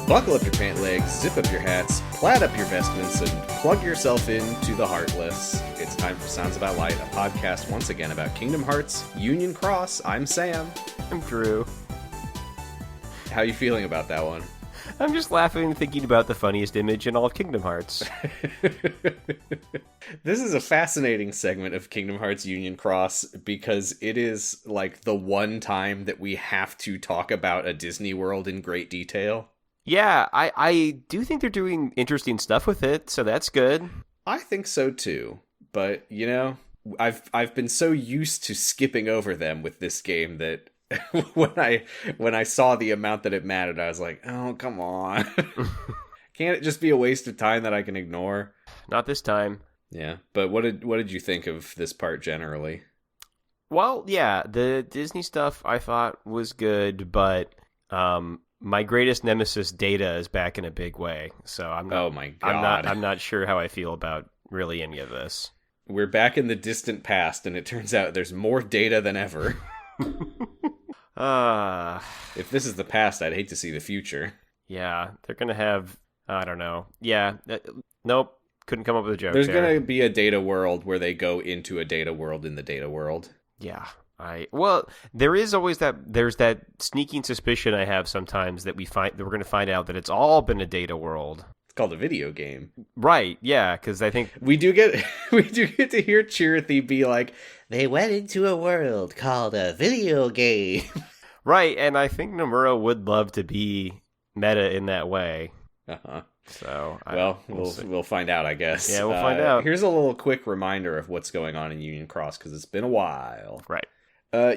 Buckle up your pant legs, zip up your hats, plaid up your vestments, and plug yourself into the Heartless. It's time for Sounds About Light, a podcast once again about Kingdom Hearts Union Cross. I'm Sam. I'm Drew. How you feeling about that one? I'm just laughing and thinking about the funniest image in all of Kingdom Hearts. This is a fascinating segment of Kingdom Hearts Union Cross because it is like the one time that we have to talk about a Disney World in great detail. Yeah, I do think they're doing interesting stuff with it, so that's good. I think so too, but you know, I've been so used to skipping over them with this game that when I saw the amount that it mattered, I was like, oh, come on. Can't it just be a waste of time that I can ignore? Not this time. Yeah, but what did you think of this part generally? Well, yeah, the Disney stuff I thought was good, but my greatest nemesis, Data, is back in a big way. So oh my god, I'm not sure how I feel about really any of this. We're back in the distant past, and it turns out there's more Data than ever. If this is the past, I'd hate to see the future. Yeah, they're gonna have, I don't know. Yeah, nope, couldn't come up with a joke. There's gonna be a Data world where they go into a Data world in the Data world. Yeah. There is always there's that sneaking suspicion I have sometimes that we're going to find out that it's all been a Data world. It's called a video game. Right, yeah, because I think we do get to hear Chirithy be like, they went into a world called a video game. Right, and I think Nomura would love to be meta in that way. Uh-huh. So, we'll find out, I guess. Yeah, we'll find out. Here's a little quick reminder of what's going on in Union Cross, because it's been a while. Right.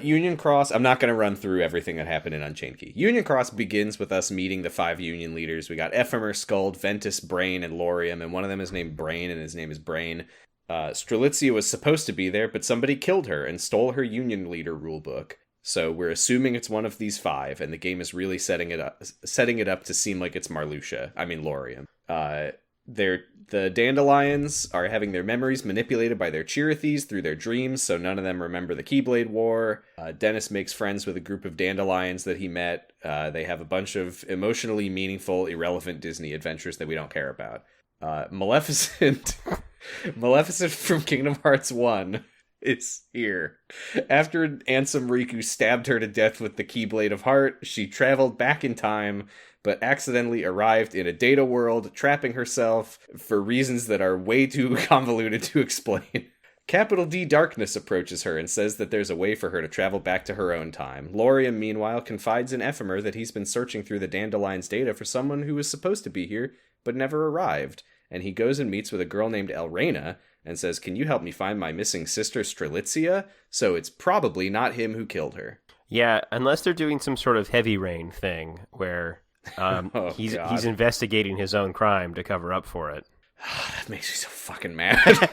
Union Cross, I'm not going to run through everything that happened in Unchained Key. Union Cross begins with us meeting the 5 Union leaders. We got Ephemer, Skuld, Ventus, Brain, and Laurium, and one of them is named Brain, and his name is Brain. Strelitzia was supposed to be there, but somebody killed her and stole her Union leader rulebook. So we're assuming it's one of these 5, and the game is really setting it up to seem like it's Laurium. The Dandelions are having their memories manipulated by their Chirithys through their dreams, so none of them remember the Keyblade War. Dennis makes friends with a group of Dandelions that he met. They have a bunch of emotionally meaningful, irrelevant Disney adventures that we don't care about. Maleficent from Kingdom Hearts 1 is here. After Ansem Riku stabbed her to death with the Keyblade of Heart, she traveled back in time, but accidentally arrived in a Data world, trapping herself for reasons that are way too convoluted to explain. Capital D Darkness approaches her and says that there's a way for her to travel back to her own time. Laurium, meanwhile, confides in Ephemer that he's been searching through the Dandelion's data for someone who was supposed to be here, but never arrived. And he goes and meets with a girl named Elrena and says, can you help me find my missing sister Strelitzia? So it's probably not him who killed her. Yeah, unless they're doing some sort of heavy rain thing where he's investigating his own crime to cover up for it. That makes me so fucking mad.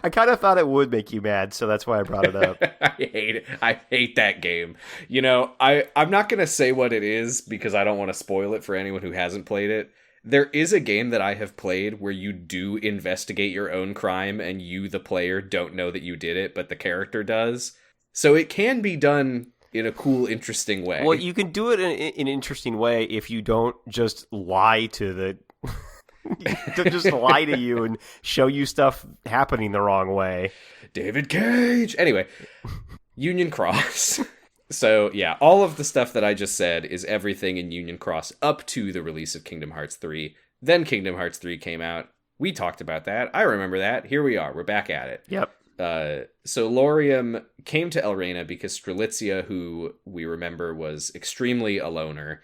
I kind of thought it would make you mad, so that's why I brought it up. I hate it. I hate that game. You know, I'm not going to say what it is because I don't want to spoil it for anyone who hasn't played it. There is a game that I have played where you do investigate your own crime and you, the player, don't know that you did it, but the character does. So it can be done in a cool, interesting way. Well, you can do it in an interesting way if you don't just lie to the... to just lie to you and show you stuff happening the wrong way. David Cage! Anyway, Union Cross. So, yeah, all of the stuff that I just said is everything in Union Cross up to the release of Kingdom Hearts 3. Then Kingdom Hearts 3 came out. We talked about that. I remember that. Here we are. We're back at it. Yep. So Laurium came to Elrena because Strelitzia, who we remember was extremely a loner,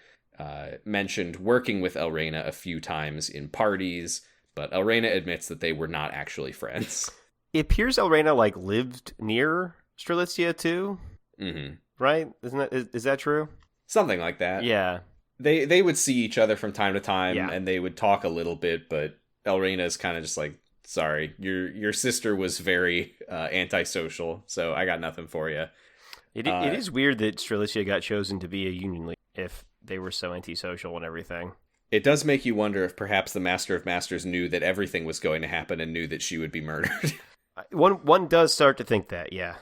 mentioned working with Elrena a few times in parties, but Elrena admits that they were not actually friends. It appears Elrena, lived near Strelitzia, too? Mm-hmm. Right? Is that true? Something like that. Yeah. They would see each other from time to time, yeah. And they would talk a little bit, but Elrena's kind of just like, sorry, your sister was very antisocial, so I got nothing for you. It is weird that Strelitzia got chosen to be a union leader if they were so antisocial and everything. It does make you wonder if perhaps the Master of Masters knew that everything was going to happen and knew that she would be murdered. One does start to think that, yeah.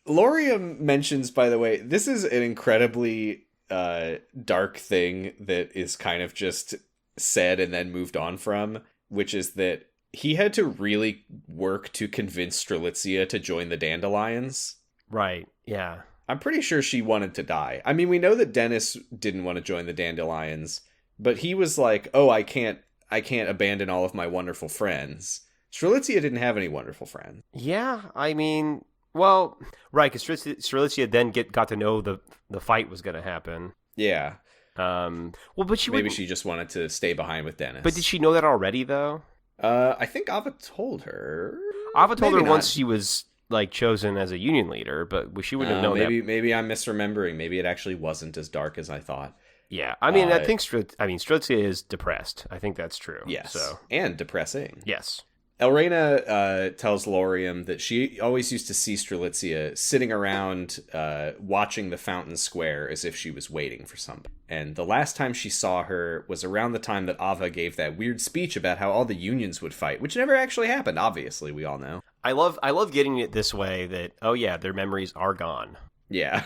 Laurium mentions, by the way, this is an incredibly dark thing that is kind of just said and then moved on from, which is that he had to really work to convince Strelitzia to join the Dandelions. Right, yeah. I'm pretty sure she wanted to die. I mean, we know that Dennis didn't want to join the Dandelions, but he was like, oh, I can't abandon all of my wonderful friends. Strelitzia didn't have any wonderful friends. Yeah, I mean, well, right, because Strelitzia then got to know the fight was going to happen. Yeah. Well, but maybe she just wanted to stay behind with Dennis. But did she know that already, though? I think Ava told her. Ava told her once she was like chosen as a union leader, but she wouldn't have known that. Maybe I'm misremembering. Maybe it actually wasn't as dark as I thought. Yeah, I mean, I think Strelitzia is depressed. I think that's true. Yes, so. And depressing. Yes. Elrena tells Laurium that she always used to see Strelitzia sitting around watching the fountain square as if she was waiting for somebody. And the last time she saw her was around the time that Ava gave that weird speech about how all the unions would fight, which never actually happened, obviously, we all know. I love getting it this way that, oh yeah, their memories are gone. Yeah.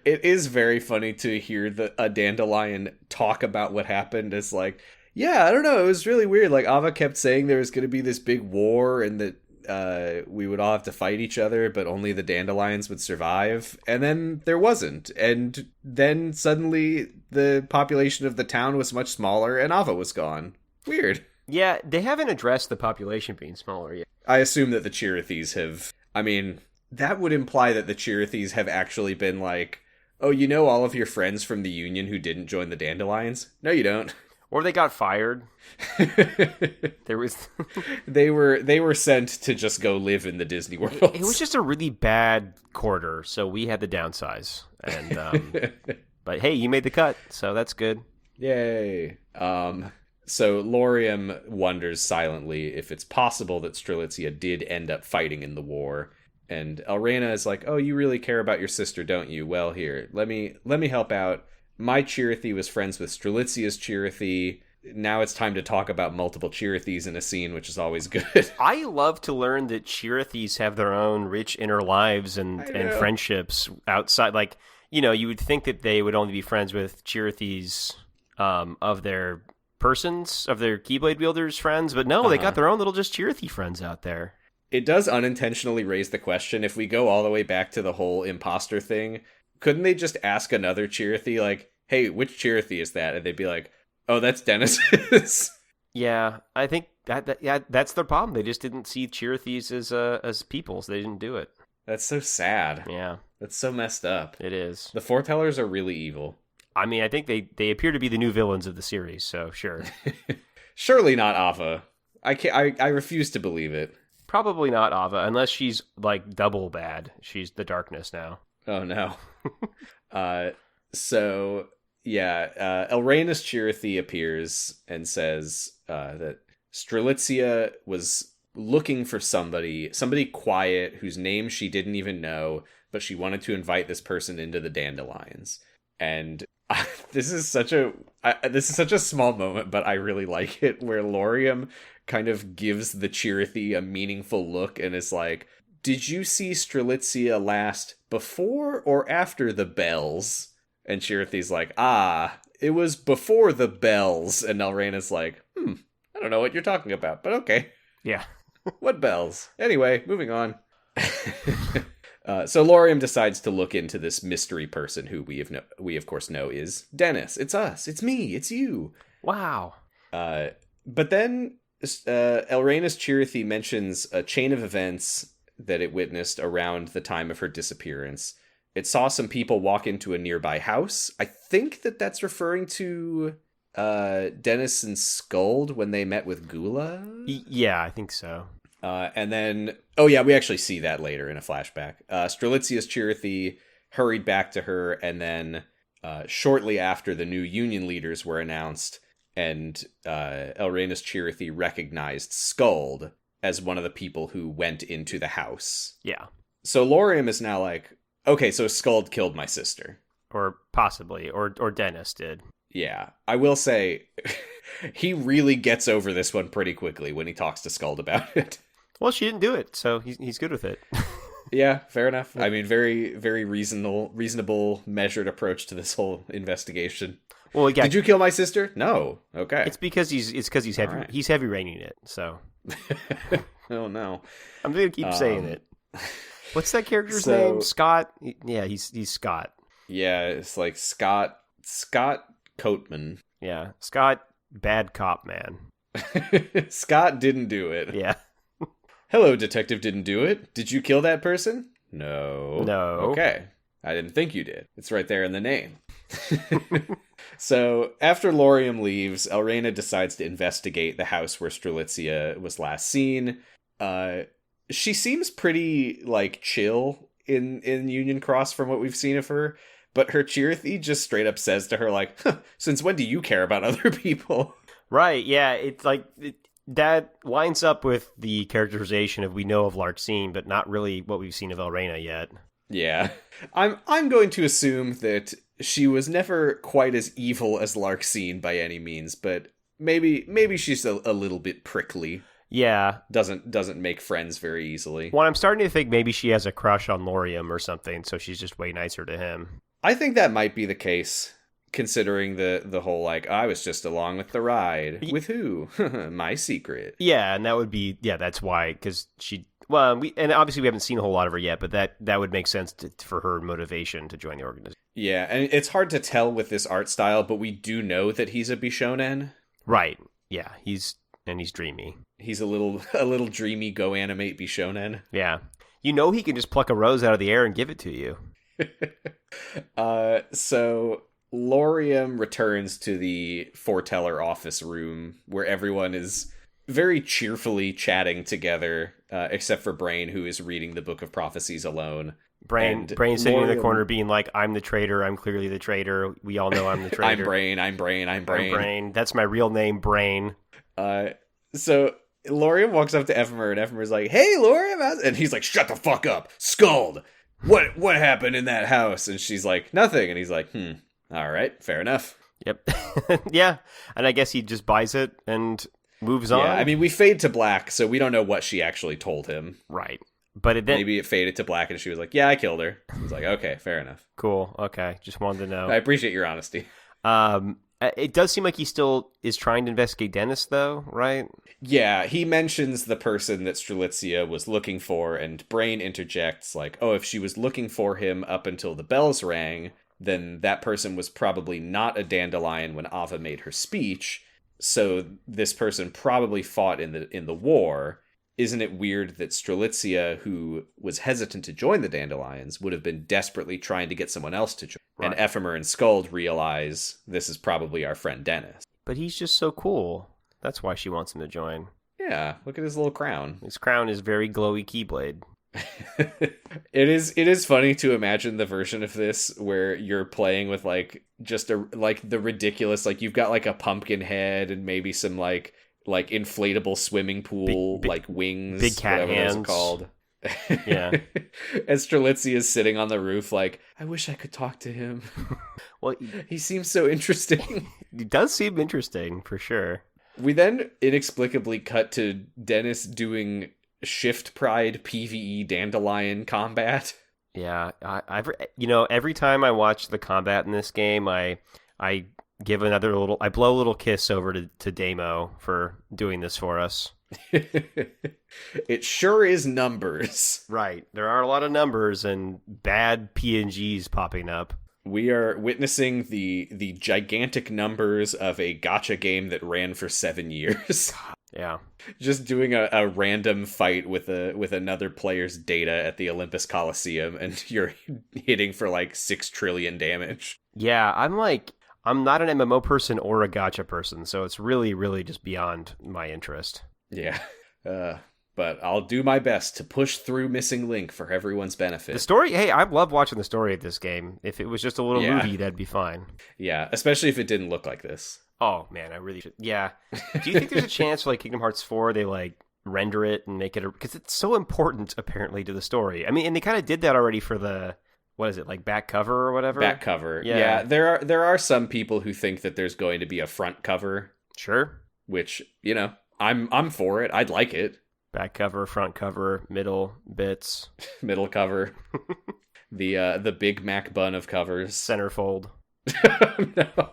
It is very funny to hear a dandelion talk about what happened as like, yeah, I don't know. It was really weird. Like, Ava kept saying there was going to be this big war and that we would all have to fight each other, but only the dandelions would survive. And then there wasn't. And then suddenly the population of the town was much smaller and Ava was gone. Weird. Yeah, they haven't addressed the population being smaller yet. I assume that the Chirithys have... I mean, that would imply that the Chirithys have actually been like, oh, you know all of your friends from the Union who didn't join the Dandelions? No, you don't. Or they got fired. There was they were sent to just go live in the Disney World. It was just a really bad quarter, so we had to downsize. And but hey, you made the cut, so that's good. Yay. So Laurium wonders silently if it's possible that Strelitzia did end up fighting in the war. And Elrena is like, "Oh, you really care about your sister, don't you? Well, here, let me help out. My Chirithy was friends with Strelitzia's Chirithy. Now it's time to talk about multiple Chirithys in a scene, which is always good." I love to learn that Chirithys have their own rich inner lives and friendships outside. Like, you know, you would think that they would only be friends with Chirithys of their persons, of their Keyblade wielders friends, but no, they got their own little just Chirithy friends out there. It does unintentionally raise the question, if we go all the way back to the whole imposter thing, couldn't they just ask another Chirithy, like, hey, which Chirithy is that? And they'd be like, oh, that's Dennis's. Yeah, I think that's their problem. They just didn't see Chirithys as peoples. They didn't do it. That's so sad. Yeah. That's so messed up. It is. The Foretellers are really evil. I mean, I think they appear to be the new villains of the series, so sure. Surely not Ava. I refuse to believe it. Probably not Ava, unless she's, like, double bad. She's the darkness now. Oh, no. So, yeah, Elrena's Chirithy appears and says that Strelitzia was looking for somebody quiet whose name she didn't even know, but she wanted to invite this person into the Dandelions. And this is such a small moment, but I really like it, where Laurium kind of gives the Chirithy a meaningful look and is like, did you see Strelitzia last before or after the bells? And Chirithy's like, it was before the bells. And Elrena's like, I don't know what you're talking about, but okay. Yeah. What bells? Anyway, moving on. So Laurium decides to look into this mystery person who we of course know is Dennis. It's us. It's me. It's you. Wow. But then Elrena's Chirithy mentions a chain of events that it witnessed around the time of her disappearance. It saw some people walk into a nearby house. I think that's referring to Dennis and Skuld when they met with Gula. Yeah, I think so. And then, we actually see that later in a flashback. Strelitzia's Chirithy hurried back to her, and then shortly after, the new union leaders were announced, and Elrena's Chirithy recognized Skuld as one of the people who went into the house. Yeah. So Laurium is now like, okay, so Skuld killed my sister. Or possibly, or Dennis did. Yeah. I will say, he really gets over this one pretty quickly when he talks to Skuld about it. Well, she didn't do it, so he's good with it. Yeah, fair enough. I mean, very, very reasonable, measured approach to this whole investigation. Well, yeah, did you kill my sister? No. Okay. It's because he's heavy. Right. He's heavy raining it. So. Oh no. I'm gonna keep saying it. What's that character's name? Scott. Yeah, he's Scott. Yeah, it's like Scott Coatman. Yeah, Scott, bad cop man. Scott didn't do it. Yeah. Hello, detective didn't do it. Did you kill that person? No. No. Okay. I didn't think you did. It's right there in the name. So, after Laurium leaves, Elrena decides to investigate the house where Strelitzia was last seen. She seems pretty, like, chill in Union Cross from what we've seen of her, but her Chirithy just straight up says to her, like, since when do you care about other people? Right, yeah, it's like... that lines up with the characterization of we know of Larxene, but not really what we've seen of Elrena yet. Yeah. I'm going to assume that she was never quite as evil as Larxene by any means, but maybe she's a little bit prickly. Yeah. Doesn't make friends very easily. Well, I'm starting to think maybe she has a crush on Laurium or something, so she's just way nicer to him. I think that might be the case, considering the whole, like, I was just along with the ride. With who? My secret. Yeah, and that would be, that's why, because she... Well, and obviously we haven't seen a whole lot of her yet, but that would make sense for her motivation to join the organization. Yeah, and it's hard to tell with this art style, but we do know that he's a Bishonen. Right. Yeah, he's dreamy. He's a little dreamy go animate Bishonen. Yeah. You know he can just pluck a rose out of the air and give it to you. So Laurium returns to the foreteller office room where everyone is very cheerfully chatting together, except for Brain, who is reading the Book of Prophecies alone. Brain sitting in the corner being like, I'm the traitor, I'm clearly the traitor, we all know I'm the traitor. I'm Brain. That's my real name, Brain. So Laurium walks up to Ephemer, and Ephemer's like, hey, Laurium! And he's like, shut the fuck up! Scald! What happened in that house? And she's like, nothing. And he's like, alright, fair enough. Yep. Yeah, and I guess he just buys it and... moves on. Yeah, I mean, we fade to black, so we don't know what she actually told him. Right. But maybe it faded to black and she was like, yeah, I killed her. I was like, okay, fair enough. Cool. Okay. Just wanted to know. I appreciate your honesty. It does seem like he still is trying to investigate Dennis, though, right? Yeah, he mentions the person that Strelitzia was looking for, and Brain interjects, like, oh, if she was looking for him up until the bells rang, then that person was probably not a dandelion when Ava made her speech. So this person probably fought in the war. Isn't it weird that Strelitzia, who was hesitant to join the Dandelions, would have been desperately trying to get someone else to join? Right. And Ephemer and Skuld realize this is probably our friend Dennis. But he's just so cool. That's why she wants him to join. Yeah, look at his little crown. His crown is very glowy Keyblade. It is funny to imagine the version of this where you're playing with like just the ridiculous, like you've got like a pumpkin head and maybe some like inflatable swimming pool, big, like wings, big cat whatever hands. those are called. Yeah. And Strelitzia is sitting on the roof like, I wish I could talk to him. Well, he seems so interesting. He does seem interesting for sure. We then inexplicably cut to Dennis doing Shift Pride PvE Dandelion combat. Yeah, every time I watch the combat in this game, I give I blow a little kiss over to Damo for doing this for us. It sure is numbers. Right, there are a lot of numbers and bad PNGs popping up. We are witnessing the gigantic numbers of a gacha game that ran for 7 years. Yeah. Just doing a random fight with another player's data at the Olympus Coliseum, and you're hitting for like 6 trillion damage. Yeah, I'm not an MMO person or a gacha person, so it's really, really just beyond my interest. Yeah. But I'll do my best to push through Missing Link for everyone's benefit. The story, hey, I love watching the story of this game. If it was just a little movie, that'd be fine. Yeah, especially if it didn't look like this. Oh, man, I really should. Yeah. Do you think there's a chance for like Kingdom Hearts 4, they like render it and make it because it's so important apparently to the story. I mean, and they kind of did that already for the, what is it, like back cover or whatever? Back cover. Yeah. There are some people who think that there's going to be a front cover. Sure. Which, I'm for it. I'd like it. Back cover, front cover, middle bits. Middle cover. The Big Mac bun of covers. Centerfold. No.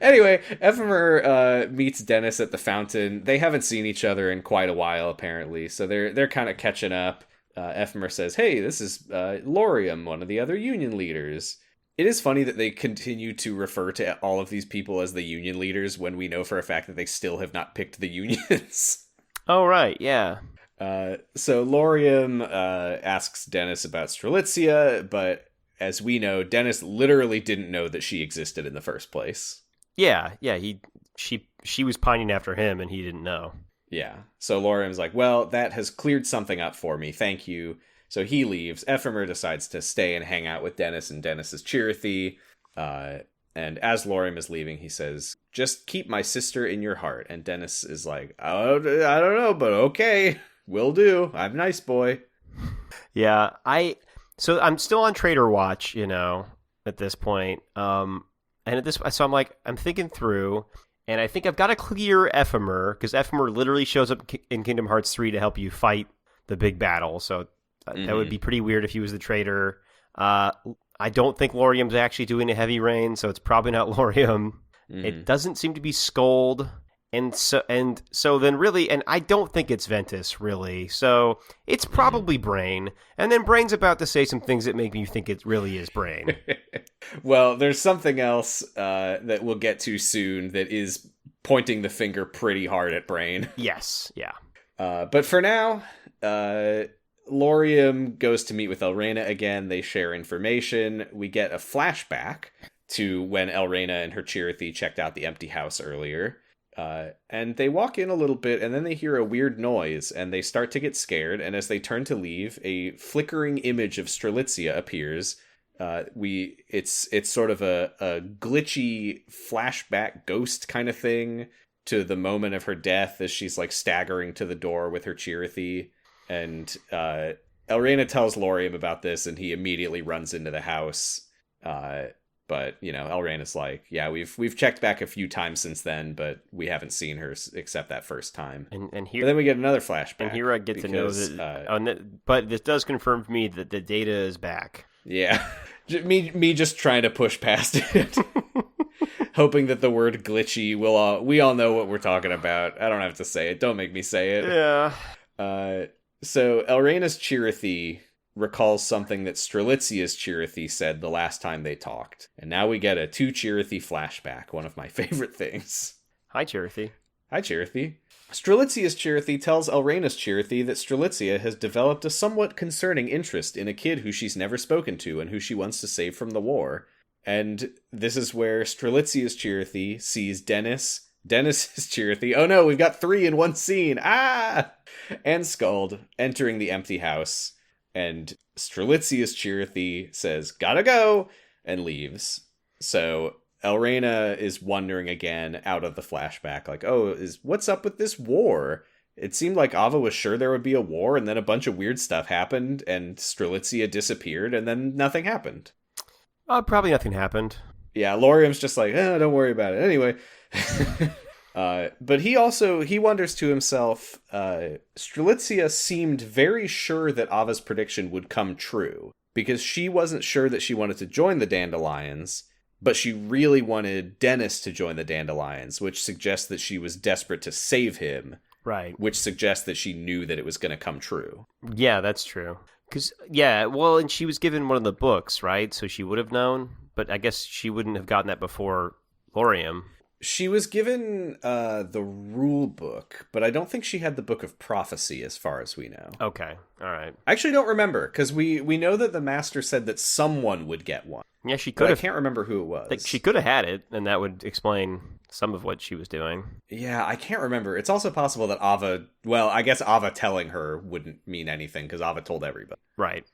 Anyway, Ephemer meets Dennis at the fountain. They haven't seen each other in quite a while, apparently, so they're kind of catching up. Ephemer says, "Hey, this is Laurium, one of the other Union leaders." It is funny that they continue to refer to all of these people as the Union leaders when we know for a fact that they still have not picked the unions. Oh, right, yeah. So Laurium asks Dennis about Strelitzia, but as we know, Dennis literally didn't know that she existed in the first place. Yeah, she was pining after him, and he didn't know. Yeah, so Laurium's like, well, that has cleared something up for me, thank you. So he leaves. Ephemer decides to stay and hang out with Dennis and Dennis's Chirithy. And as Laurium is leaving, he says, "Just keep my sister in your heart." And Dennis is like, "Oh, I don't know, but okay, will do. I'm a nice boy." Yeah, so I'm still on Trader Watch, at this point. And so I'm thinking through, and I think I've got to clear Ephemer, because Ephemer literally shows up in Kingdom Hearts 3 to help you fight the big battle. So that would be pretty weird if he was the traitor. I don't think Laurium's actually doing a heavy rain, so it's probably not Laurium. It doesn't seem to be Scold. And so then really, and I don't think it's Ventus, really. So it's probably Brain. And then Brain's about to say some things that make me think it really is Brain. Well, there's something else that we'll get to soon that is pointing the finger pretty hard at Brain. Yes, yeah. But for now, Laurium goes to meet with Elrena again. They share information. We get a flashback to when Elrena and her Chirithy checked out the empty house earlier. And they walk in a little bit, and then they hear a weird noise, and they start to get scared, and as they turn to leave, a flickering image of Strelitzia appears. It's sort of a glitchy flashback ghost kind of thing to the moment of her death as she's like staggering to the door with her Chirithy. And Elrena tells Laurium about this, and he immediately runs into the house. But, Elrena's like, yeah, we've checked back a few times since then, but we haven't seen her except that first time. And here, but then we get another flashback. And here I get to know that, but this does confirm for me that the data is back. Yeah. me just trying to push past it. Hoping that the word glitchy we all know what we're talking about. I don't have to say it. Don't make me say it. Yeah. So Elrena's Chirithy recalls something that Strelitzia's Chirithy said the last time they talked. And now we get a two Chirithy flashback, one of my favorite things. Hi, Chirithy. Hi, Chirithy. Strelitzia's Chirithy tells Elrena's Chirithy that Strelitzia has developed a somewhat concerning interest in a kid who she's never spoken to and who she wants to save from the war. And this is where Strelitzia's Chirithy sees Dennis's Chirithy. Oh no, we've got three in one scene. And Skuld entering the empty house. And Strelitzia's Chirithy says, "Gotta go," and leaves. So Elrena is wondering again out of the flashback, like, what's up with this war? It seemed like Ava was sure there would be a war, and then a bunch of weird stuff happened, and Strelitzia disappeared, and then nothing happened. Probably nothing happened. Yeah, Laurium's just like, don't worry about it. Anyway. But he wonders to himself, Strelitzia seemed very sure that Ava's prediction would come true, because she wasn't sure that she wanted to join the Dandelions, but she really wanted Dennis to join the Dandelions, which suggests that she was desperate to save him. Right. Which suggests that she knew that it was going to come true. Yeah, that's true. And she was given one of the books, right? So she would have known, but I guess she wouldn't have gotten that before Laurium. She was given the rule book, but I don't think she had the Book of Prophecy as far as we know. Okay, all right. I actually don't remember, because we know that the Master said that someone would get one. Yeah, she could have. I can't remember who it was. She could have had it, and that would explain some of what she was doing. Yeah, I can't remember. It's also possible that Ava... Well, I guess Ava telling her wouldn't mean anything, because Ava told everybody. Right.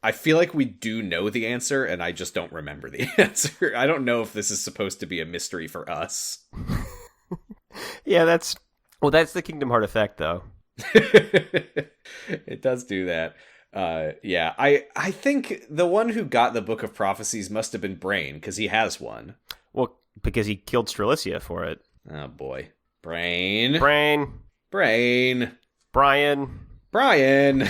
I feel like we do know the answer, and I just don't remember the answer. I don't know if this is supposed to be a mystery for us. Yeah, that's the Kingdom Heart effect, though. It does do that. Yeah, I think the one who got the Book of Prophecies must have been Brain, because he has one. Well, because he killed Strelitzia for it. Oh, boy. Brain. Brian. Brian,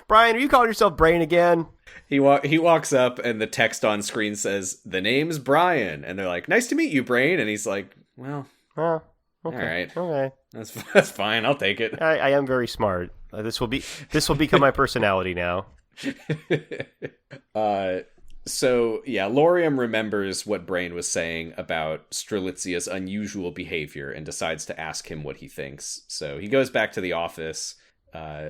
Brian, are you calling yourself Brain again? he walks up, and the text on screen says, "The name's Brian," and they're like, "Nice to meet you, Brain," and he's like, "Well, Oh, all okay. right, Okay. that's fine. I'll take it." I am very smart. This will become my personality now. So yeah, Laurium remembers what Brain was saying about Strelitzia's unusual behavior and decides to ask him what he thinks. So he goes back to the office.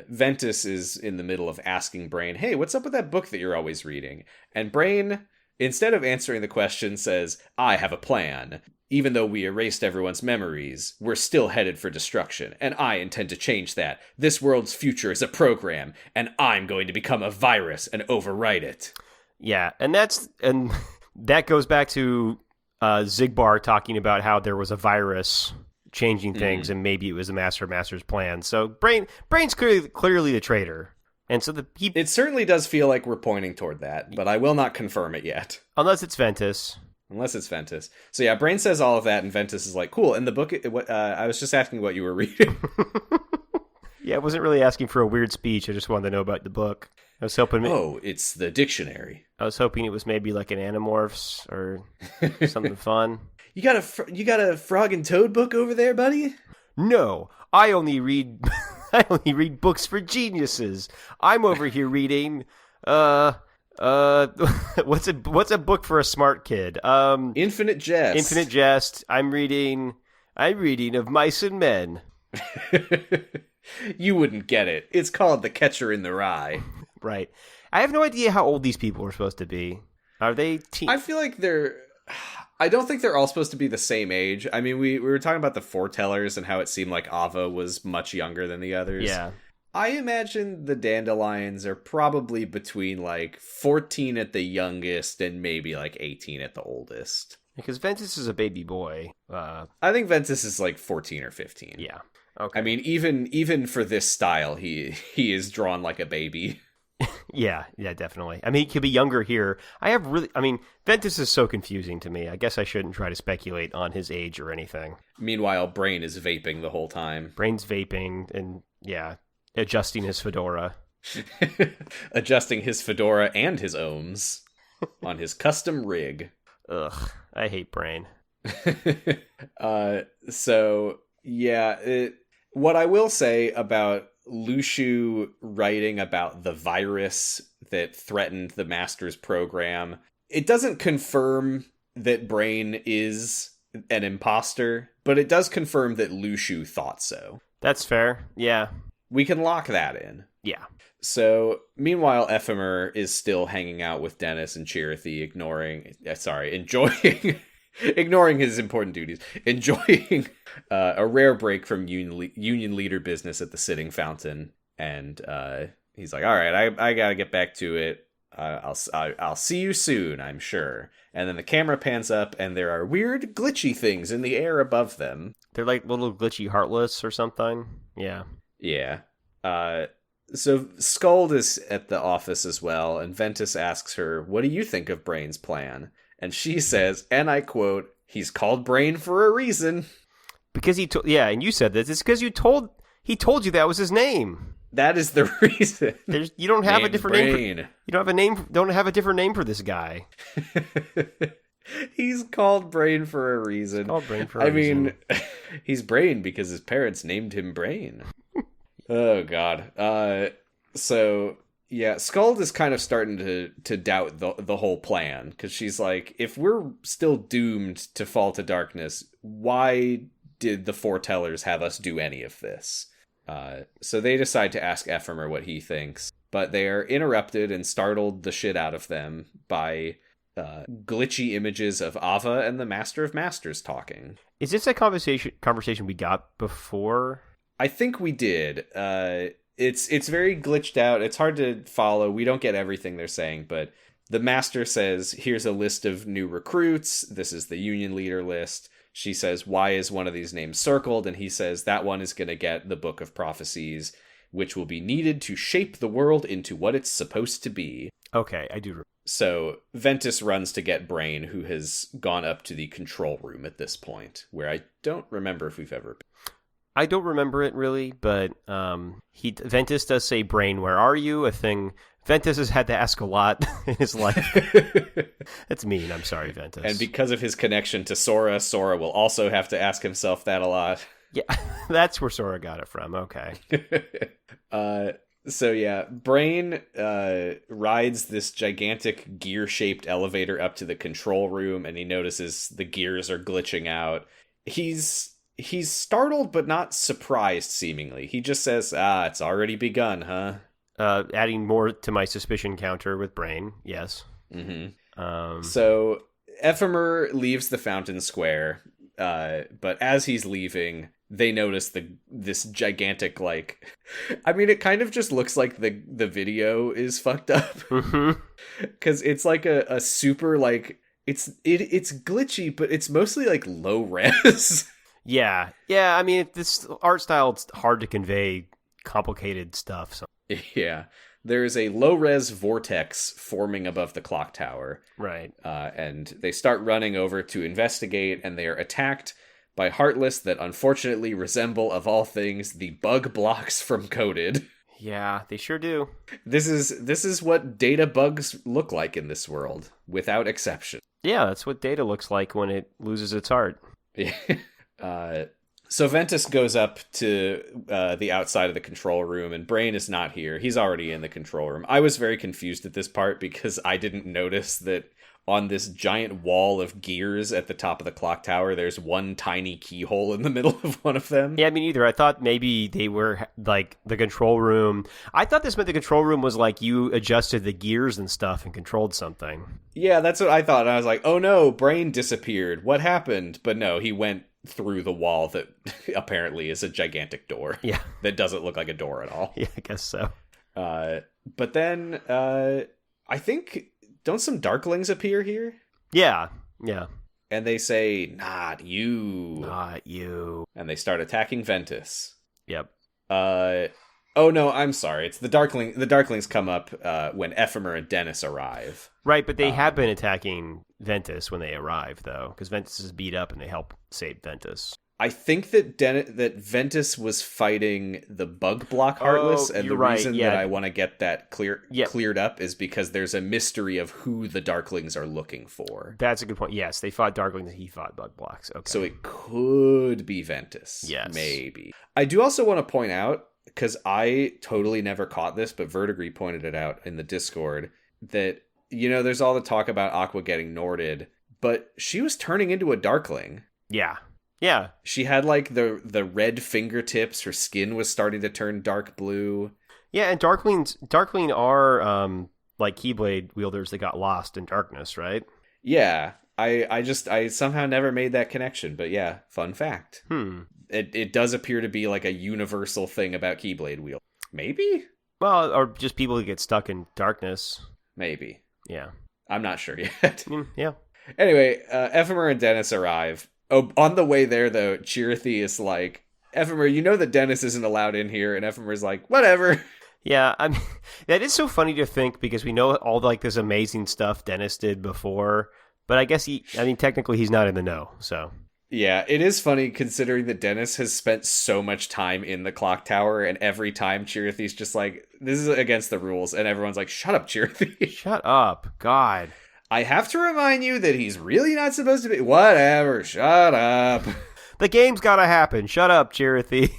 Ventus is in the middle of asking Brain, "Hey, what's up with that book that you're always reading?" And Brain, instead of answering the question, says, "I have a plan. Even though we erased everyone's memories, we're still headed for destruction, and I intend to change that. This world's future is a program, and I'm going to become a virus and overwrite it." Yeah, and that goes back to Zigbar talking about how there was a virus changing things, and maybe it was the Master's plan. So Brain's clearly the traitor, and so it certainly does feel like we're pointing toward that, but I will not confirm it yet, unless it's Ventus. So yeah, Brain says all of that, and Ventus is like, "Cool." And the book, I was just asking what you were reading. Yeah, I wasn't really asking for a weird speech. I just wanted to know about the book. I was hoping. Oh, it's the dictionary. I was hoping it was maybe like an Animorphs or something fun. You got a Frog and Toad book over there, buddy? No, I only read books for geniuses. I'm over here reading what's a book for a smart kid? Infinite Jest. Infinite Jest. I'm reading of Mice and Men. You wouldn't get it. It's called The Catcher in the Rye. Right. I have no idea how old these people are supposed to be. Are they I feel like I don't think they're all supposed to be the same age. I mean, we were talking about the foretellers and how it seemed like Ava was much younger than the others. Yeah. I imagine the Dandelions are probably between like 14 at the youngest and maybe like 18 at the oldest. Because Ventus is a baby boy. I think Ventus is like 14 or 15. Yeah. Okay. I mean, even for this style, he is drawn like a baby. Yeah, definitely. I mean, he could be younger here. Ventus is so confusing to me. I guess I shouldn't try to speculate on his age or anything. Meanwhile, Brain is vaping the whole time. Brain's vaping and, yeah, adjusting his fedora. Adjusting his fedora and his ohms on his custom rig. Ugh, I hate Brain. So, yeah, what I will say about Lushu writing about the virus that threatened the Master's program, it doesn't confirm that Brain is an imposter, but it does confirm that Lushu thought so. That's fair, yeah. We can lock that in. Yeah. So, meanwhile, Ephemer is still hanging out with Dennis and Chirithy, ignoring his important duties, enjoying a rare break from union leader business at the Sitting Fountain, and he's like, "All right, I gotta get back to it. I'll see you soon, I'm sure." And then the camera pans up, and there are weird, glitchy things in the air above them. They're like little glitchy heartless or something. Yeah. Yeah. So Skuld is at the office as well, and Ventus asks her, "What do you think of Brain's plan?" And she says, and I quote, "He's called Brain for a reason." Because and you said this. It's because he told you that was his name. That is the reason. You don't have a different Brain. name. You don't have a name. Don't have a different name for this guy. He's called Brain for a reason. He's called Brain for a reason. mean, he's Brain because his parents named him Brain. Oh God. So yeah, Skuld is kind of starting to doubt the whole plan, because she's like, if we're still doomed to fall to darkness, why did the foretellers have us do any of this? So they decide to ask Ephemer what he thinks, but they are interrupted and startled the shit out of them by glitchy images of Ava and the Master of Masters talking. Is this a conversation we got before? I think we did. It's very glitched out. It's hard to follow. We don't get everything they're saying, but the Master says, "Here's a list of new recruits. This is the Union leader list." She says, "Why is one of these names circled?" And he says, "That one is going to get the Book of Prophecies, which will be needed to shape the world into what it's supposed to be." Okay, I do. So Ventus runs to get Brain, who has gone up to the control room at this point, where I don't remember if we've ever been. I don't remember it really, but Ventus does say, "Brain, where are you?" A thing Ventus has had to ask a lot in his life. That's mean. I'm sorry, Ventus. And because of his connection to Sora, Sora will also have to ask himself that a lot. Yeah, that's where Sora got it from. Okay. So yeah, Brain rides this gigantic gear-shaped elevator up to the control room, and he notices the gears are glitching out. He's startled but not surprised, seemingly. He just says, it's already begun, huh? Adding more to my suspicion counter with Brain, yes. Mm-hmm. So Ephemer leaves the Fountain Square, but as he's leaving, they notice this gigantic, like, I mean, it kind of just looks like the video is fucked up. Mm-hmm. Because it's like a super, like, it's glitchy, but it's mostly like low res. Yeah. I mean, this art style, it's hard to convey complicated stuff. So. Yeah. There is a low-res vortex forming above the clock tower. Right. And they start running over to investigate, and they are attacked by Heartless that unfortunately resemble, of all things, the bug blocks from Coded. Yeah, they sure do. This is what data bugs look like in this world, without exception. Yeah, that's what data looks like when it loses its heart. So Ventus goes up to the outside of the control room, and Brain is not here. He's already in the control room. I was very confused at this part because I didn't notice that on this giant wall of gears at the top of the clock tower, there's one tiny keyhole in the middle of one of them. Yeah, me neither. I thought maybe they were, like, the control room. I thought this meant the control room was like you adjusted the gears and stuff and controlled something. Yeah, that's what I thought. And I was like, oh no, Brain disappeared. What happened? But no, he went through the wall that apparently is a gigantic door. Yeah. That doesn't look like a door at all. Yeah, I guess so. But then, I think, don't some Darklings appear here? Yeah. And they say, not you. Not you. And they start attacking Ventus. Yep. Oh no, I'm sorry. It's the Darkling. The Darklings come up when Ephemer and Dennis arrive. Right, but they have been attacking Ventus when they arrive, though, because Ventus is beat up and they help save Ventus. I think that that Ventus was fighting the bug block Heartless, and the reason that I want to get that cleared up is because there's a mystery of who the Darklings are looking for. That's a good point. Yes, they fought Darklings and he fought bug blocks. Okay. So it could be Ventus. Yes. Maybe. I do also want to point out, because I totally never caught this, but Verdigris pointed it out in the Discord, that, you know, there's all the talk about Aqua getting Norded, but she was turning into a Darkling. Yeah. She had, like, the red fingertips. Her skin was starting to turn dark blue. Yeah, and Darkling are, like, Keyblade wielders that got lost in darkness, right? Yeah. I somehow never made that connection, but yeah, fun fact. It does appear to be, like, a universal thing about Keyblade wielders. Maybe? Well, or just people who get stuck in darkness. Maybe. Yeah. I'm not sure yet. Yeah. Anyway, Ephemer and Dennis arrive. Oh, on the way there, though, Chirithy is like, Ephemer, you know that Dennis isn't allowed in here, and Ephemer's like, whatever. Yeah, I mean, that is so funny to think, because we know all, like, this amazing stuff Dennis did before, but I guess technically he's not in the know, so... Yeah, it is funny considering that Dennis has spent so much time in the clock tower, and every time Chirithy's just like, this is against the rules, and everyone's like, shut up, Chirithy. Shut up. God. I have to remind you that he's really not supposed to be... Whatever, shut up. The game's gotta happen. Shut up, Chirithy.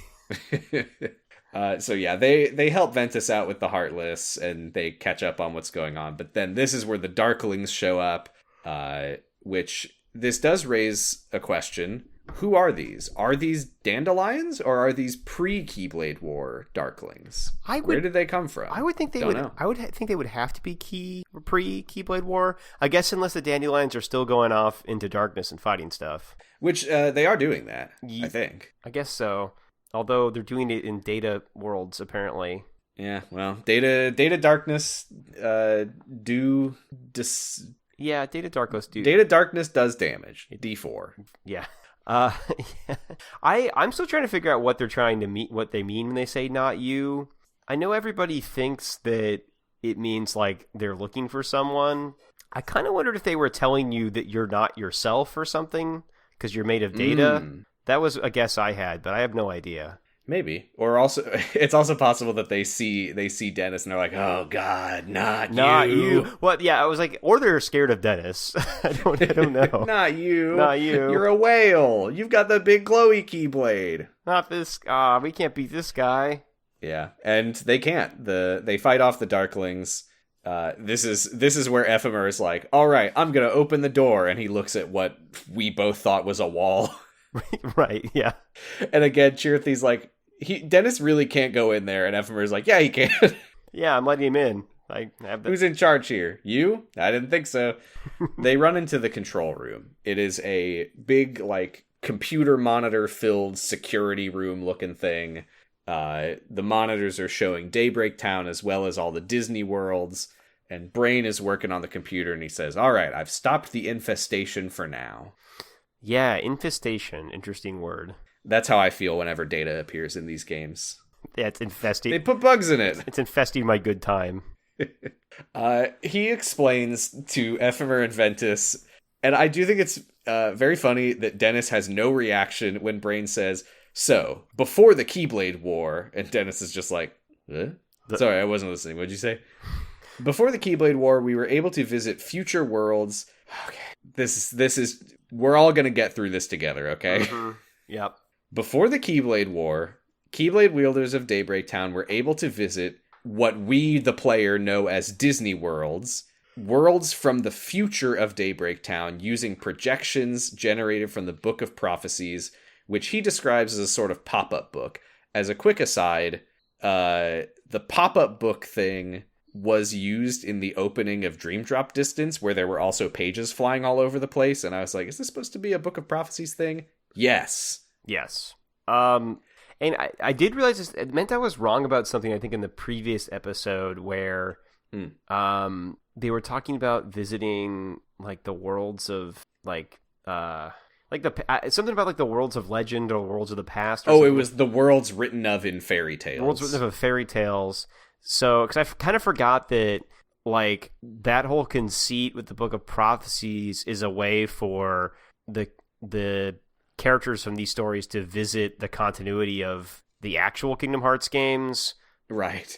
So yeah, they help Ventus out with the Heartless, and they catch up on what's going on. But then this is where the Darklings show up, which... This does raise a question. Who are these? Are these Dandelions, or are these pre-Keyblade War Darklings? Where did they come from? I would think they would. I would think they would have to be pre-Keyblade War. I guess unless the Dandelions are still going off into darkness and fighting stuff. Which they are doing that. I think. I guess so. Although they're doing it in data worlds apparently. Yeah. Well, data darkness Yeah, Data Darkness do. Data Darkness does damage. D4. Yeah. I'm still trying to figure out what they're trying to what they mean when they say not you. I know everybody thinks that it means like they're looking for someone. I kind of wondered if they were telling you that you're not yourself or something because you're made of data. That was a guess I had, but I have no idea. Maybe. Or also, it's also possible that they see Dennis and they're like, oh God, not you. What? Yeah, I was like, or they're scared of Dennis. I don't know. Not you. Not you. You're a whale. You've got the big glowy keyblade. Not this. We can't beat this guy. Yeah, and they can't. They fight off the Darklings. This is where Ephemer is like, all right, I'm gonna open the door, and he looks at what we both thought was a wall. Right. Yeah. And again, Chirithy's like, Dennis really can't go in there, and Ephemer's like, yeah, he can. Yeah, I'm letting him in. Who's in charge here? You? I didn't think so. They run into the control room. It is a big, like, computer monitor filled security room looking thing. The monitors are showing Daybreak Town as well as all the Disney worlds, and Brain is working on the computer, and he says, all right, I've stopped the infestation for now. Yeah, infestation. Interesting word. That's how I feel whenever Data appears in these games. Yeah, it's infesting. They put bugs in it. It's infesting my good time. He explains to Ephemer and Ventus, and I do think it's very funny that Dennis has no reaction when Brain says, so, before the Keyblade War, and Dennis is just like, huh? Sorry, I wasn't listening. What'd you say? Before the Keyblade War, we were able to visit future worlds. Okay, this is, we're all going to get through this together, okay? Mm-hmm. Yep. Before the Keyblade War, Keyblade wielders of Daybreak Town were able to visit what we, the player, know as Disney worlds from the future of Daybreak Town using projections generated from the Book of Prophecies, which he describes as a sort of pop-up book. As a quick aside, the pop-up book thing was used in the opening of Dream Drop Distance, where there were also pages flying all over the place, and I was like, is this supposed to be a Book of Prophecies thing? Yes. Yes. And I did realize this, it meant I was wrong about something, I think, in the previous episode where they were talking about visiting, like, the worlds of, like something about, like, the worlds of legend or worlds of the past. Or it was the worlds written of in fairy tales. Worlds written of fairy tales. So, because I kind of forgot that, like, that whole conceit with the Book of Prophecies is a way for the characters from these stories to visit the continuity of the actual Kingdom Hearts games. Right.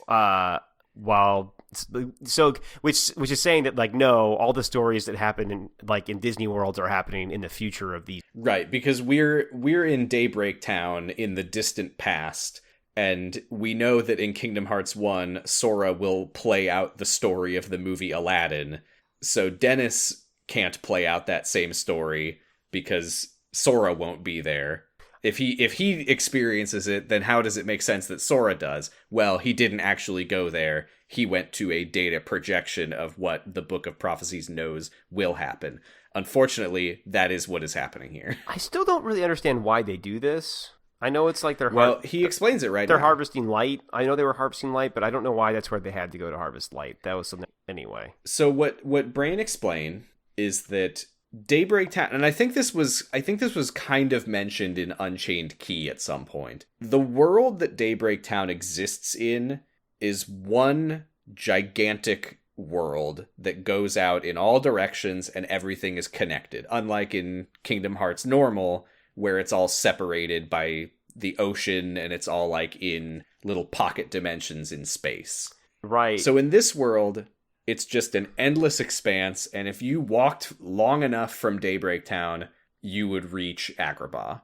Which is saying that, like, no, all the stories that happen in Disney worlds are happening in the future of these. Right, because we're in Daybreak Town in the distant past, and we know that in Kingdom Hearts 1, Sora will play out the story of the movie Aladdin. So Dennis can't play out that same story because Sora won't be there. If he experiences it, then how does it make sense that Sora does? Well, he didn't actually go there. He went to a data projection of what the Book of Prophecies knows will happen. Unfortunately, that is what is happening here. I still don't really understand why they do this. I know it's like he explains it right now. They're now. Harvesting light. I know they were harvesting light, but I don't know why that's where they had to go to harvest light. That was something anyway. So what Brain explained is that Daybreak Town, and I think this was kind of mentioned in Unchained Key at some point. The world that Daybreak Town exists in is one gigantic world that goes out in all directions and everything is connected. Unlike in Kingdom Hearts Normal, where it's all separated by the ocean and it's all like in little pocket dimensions in space. Right. So in this world, it's just an endless expanse, and if you walked long enough from Daybreak Town, you would reach Agrabah.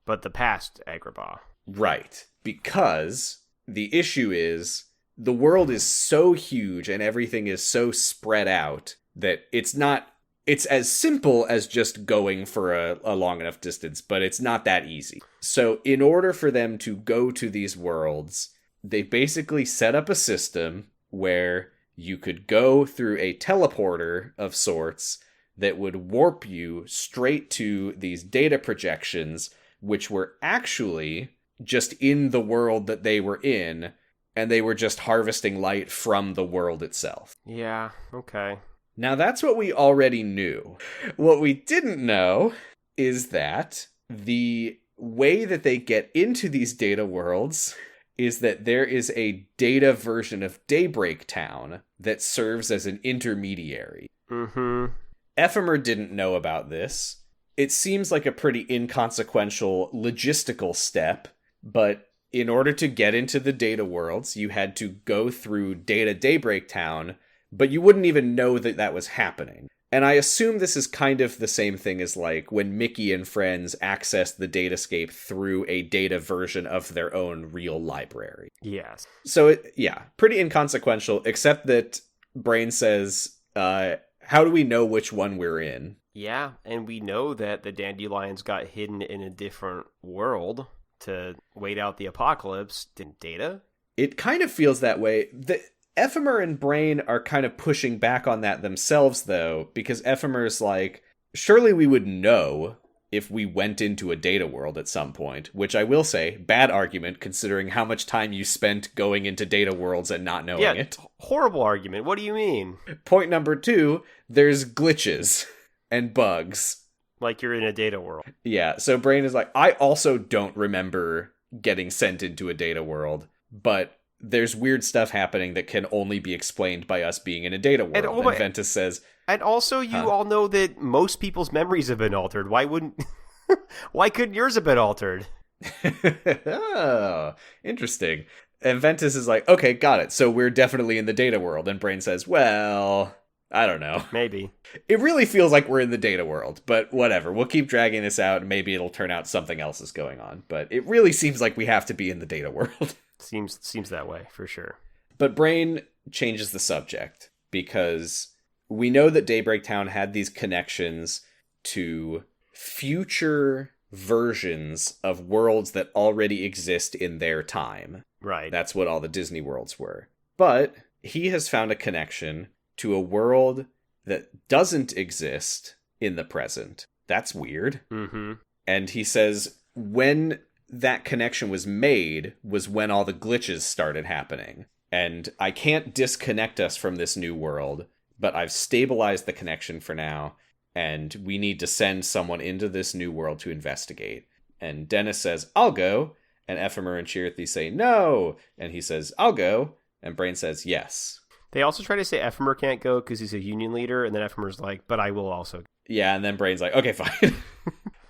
But the past Agrabah. Right. Because the issue is, the world is so huge and everything is so spread out that it's as simple as just going for a long enough distance, but it's not that easy. So in order for them to go to these worlds, they basically set up a system where you could go through a teleporter of sorts that would warp you straight to these data projections, which were actually just in the world that they were in, and they were just harvesting light from the world itself. Yeah, okay. Now that's what we already knew. What we didn't know is that the way that they get into these data worlds is that there is a data version of Daybreak Town that serves as an intermediary. Mm-hmm. Ephemer didn't know about this. it seems like a pretty inconsequential logistical step, but in order to get into the data worlds, you had to go through Daybreak Town, but you wouldn't even know that that was happening. And I assume this is kind of the same thing as like when Mickey and friends access the datascape through a data version of their own real library. Yes. So, pretty inconsequential, except that Brain says, how do we know which one we're in? Yeah, and we know that the dandelions got hidden in a different world to wait out the apocalypse. Didn't Data? It kind of feels that way. The Ephemer and Brain are kind of pushing back on that themselves, though, because Ephemer's like, surely we would know if we went into a data world at some point, which I will say, bad argument considering how much time you spent going into data worlds and not knowing it. Horrible argument. What do you mean? Point number 2, there's glitches and bugs. Like you're in a data world. Yeah, so Brain is like, I also don't remember getting sent into a data world, but there's weird stuff happening that can only be explained by us being in a data world. And Ventus says... And also, you all know that most people's memories have been altered. Why wouldn't... Why couldn't yours have been altered? Oh, interesting. And Ventus is like, okay, got it. So we're definitely in the data world. And Brain says, well... I don't know. Maybe. It really feels like we're in the data world, but whatever. We'll keep dragging this out, and maybe it'll turn out something else is going on. But it really seems like we have to be in the data world. Seems that way, for sure. But Brain changes the subject, because we know that Daybreak Town had these connections to future versions of worlds that already exist in their time. Right. That's what all the Disney worlds were. But he has found a connection to a world that doesn't exist in the present. That's weird. Mm-hmm. And he says when that connection was made was when all the glitches started happening. And I can't disconnect us from this new world, but I've stabilized the connection for now, and we need to send someone into this new world to investigate. And Dennis says, I'll go. And Ephemer and Chirithy say, no. And he says, I'll go. And Brain says, yes. They also try to say Ephemer can't go because he's a union leader, and then Ephemer's like, but I will also. Yeah, and then Brain's like, okay, fine.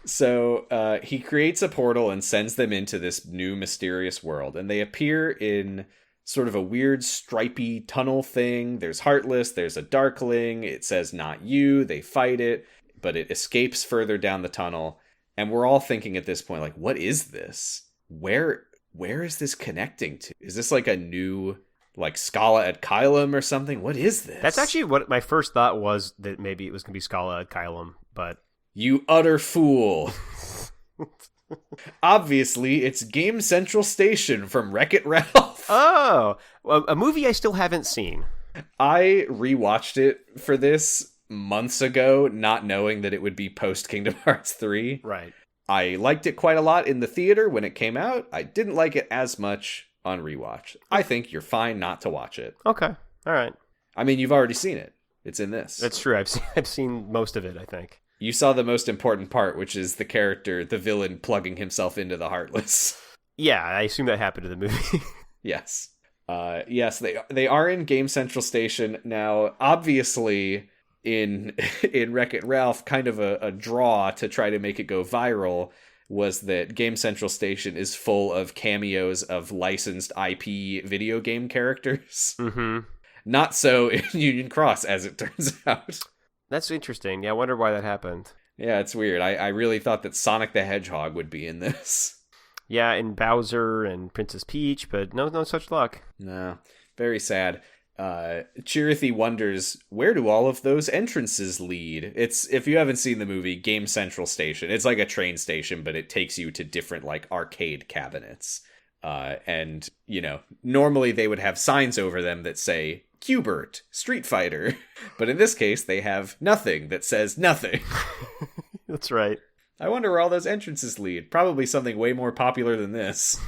So he creates a portal and sends them into this new mysterious world, and they appear in sort of a weird stripy tunnel thing. There's Heartless, there's a Darkling, it says not you, they fight it, but it escapes further down the tunnel, and we're all thinking at this point, like, what is this? Where is this connecting to? Is this like a new... like Scala ad Kylum or something? What is this? That's actually what my first thought was, that maybe it was going to be Scala ad Kylum, but... You utter fool. Obviously, it's Game Central Station from Wreck-It Ralph. Oh, a movie I still haven't seen. I rewatched it for this months ago, not knowing that it would be post Kingdom Hearts 3. Right. I liked it quite a lot in the theater when it came out. I didn't like it as much on rewatch. I think you're fine not to watch it. Okay. All right. I mean, you've already seen it. It's in this. That's true. I've seen most of it, I think. You saw the most important part, which is the character, the villain, plugging himself into the Heartless. Yeah, I assume that happened in the movie. Yes. Yes, they are in Game Central Station. Now, obviously, in Wreck-It Ralph, kind of a draw to try to make it go viral was that Game Central Station is full of cameos of licensed IP video game characters. Mm-hmm. Not so in Union Cross, as it turns out. That's interesting. Yeah, I wonder why that happened. Yeah, it's weird. I really thought that Sonic the Hedgehog would be in this. Yeah, and Bowser and Princess Peach, but no such luck. No, very sad. Chirithy wonders, where do all of those entrances lead? It's, if you haven't seen the movie, Game Central Station. It's like a train station, but it takes you to different, like, arcade cabinets. And, you know, normally they would have signs over them that say, Q*bert, Street Fighter. But in this case, they have nothing that says nothing. That's right. I wonder where all those entrances lead. Probably something way more popular than this.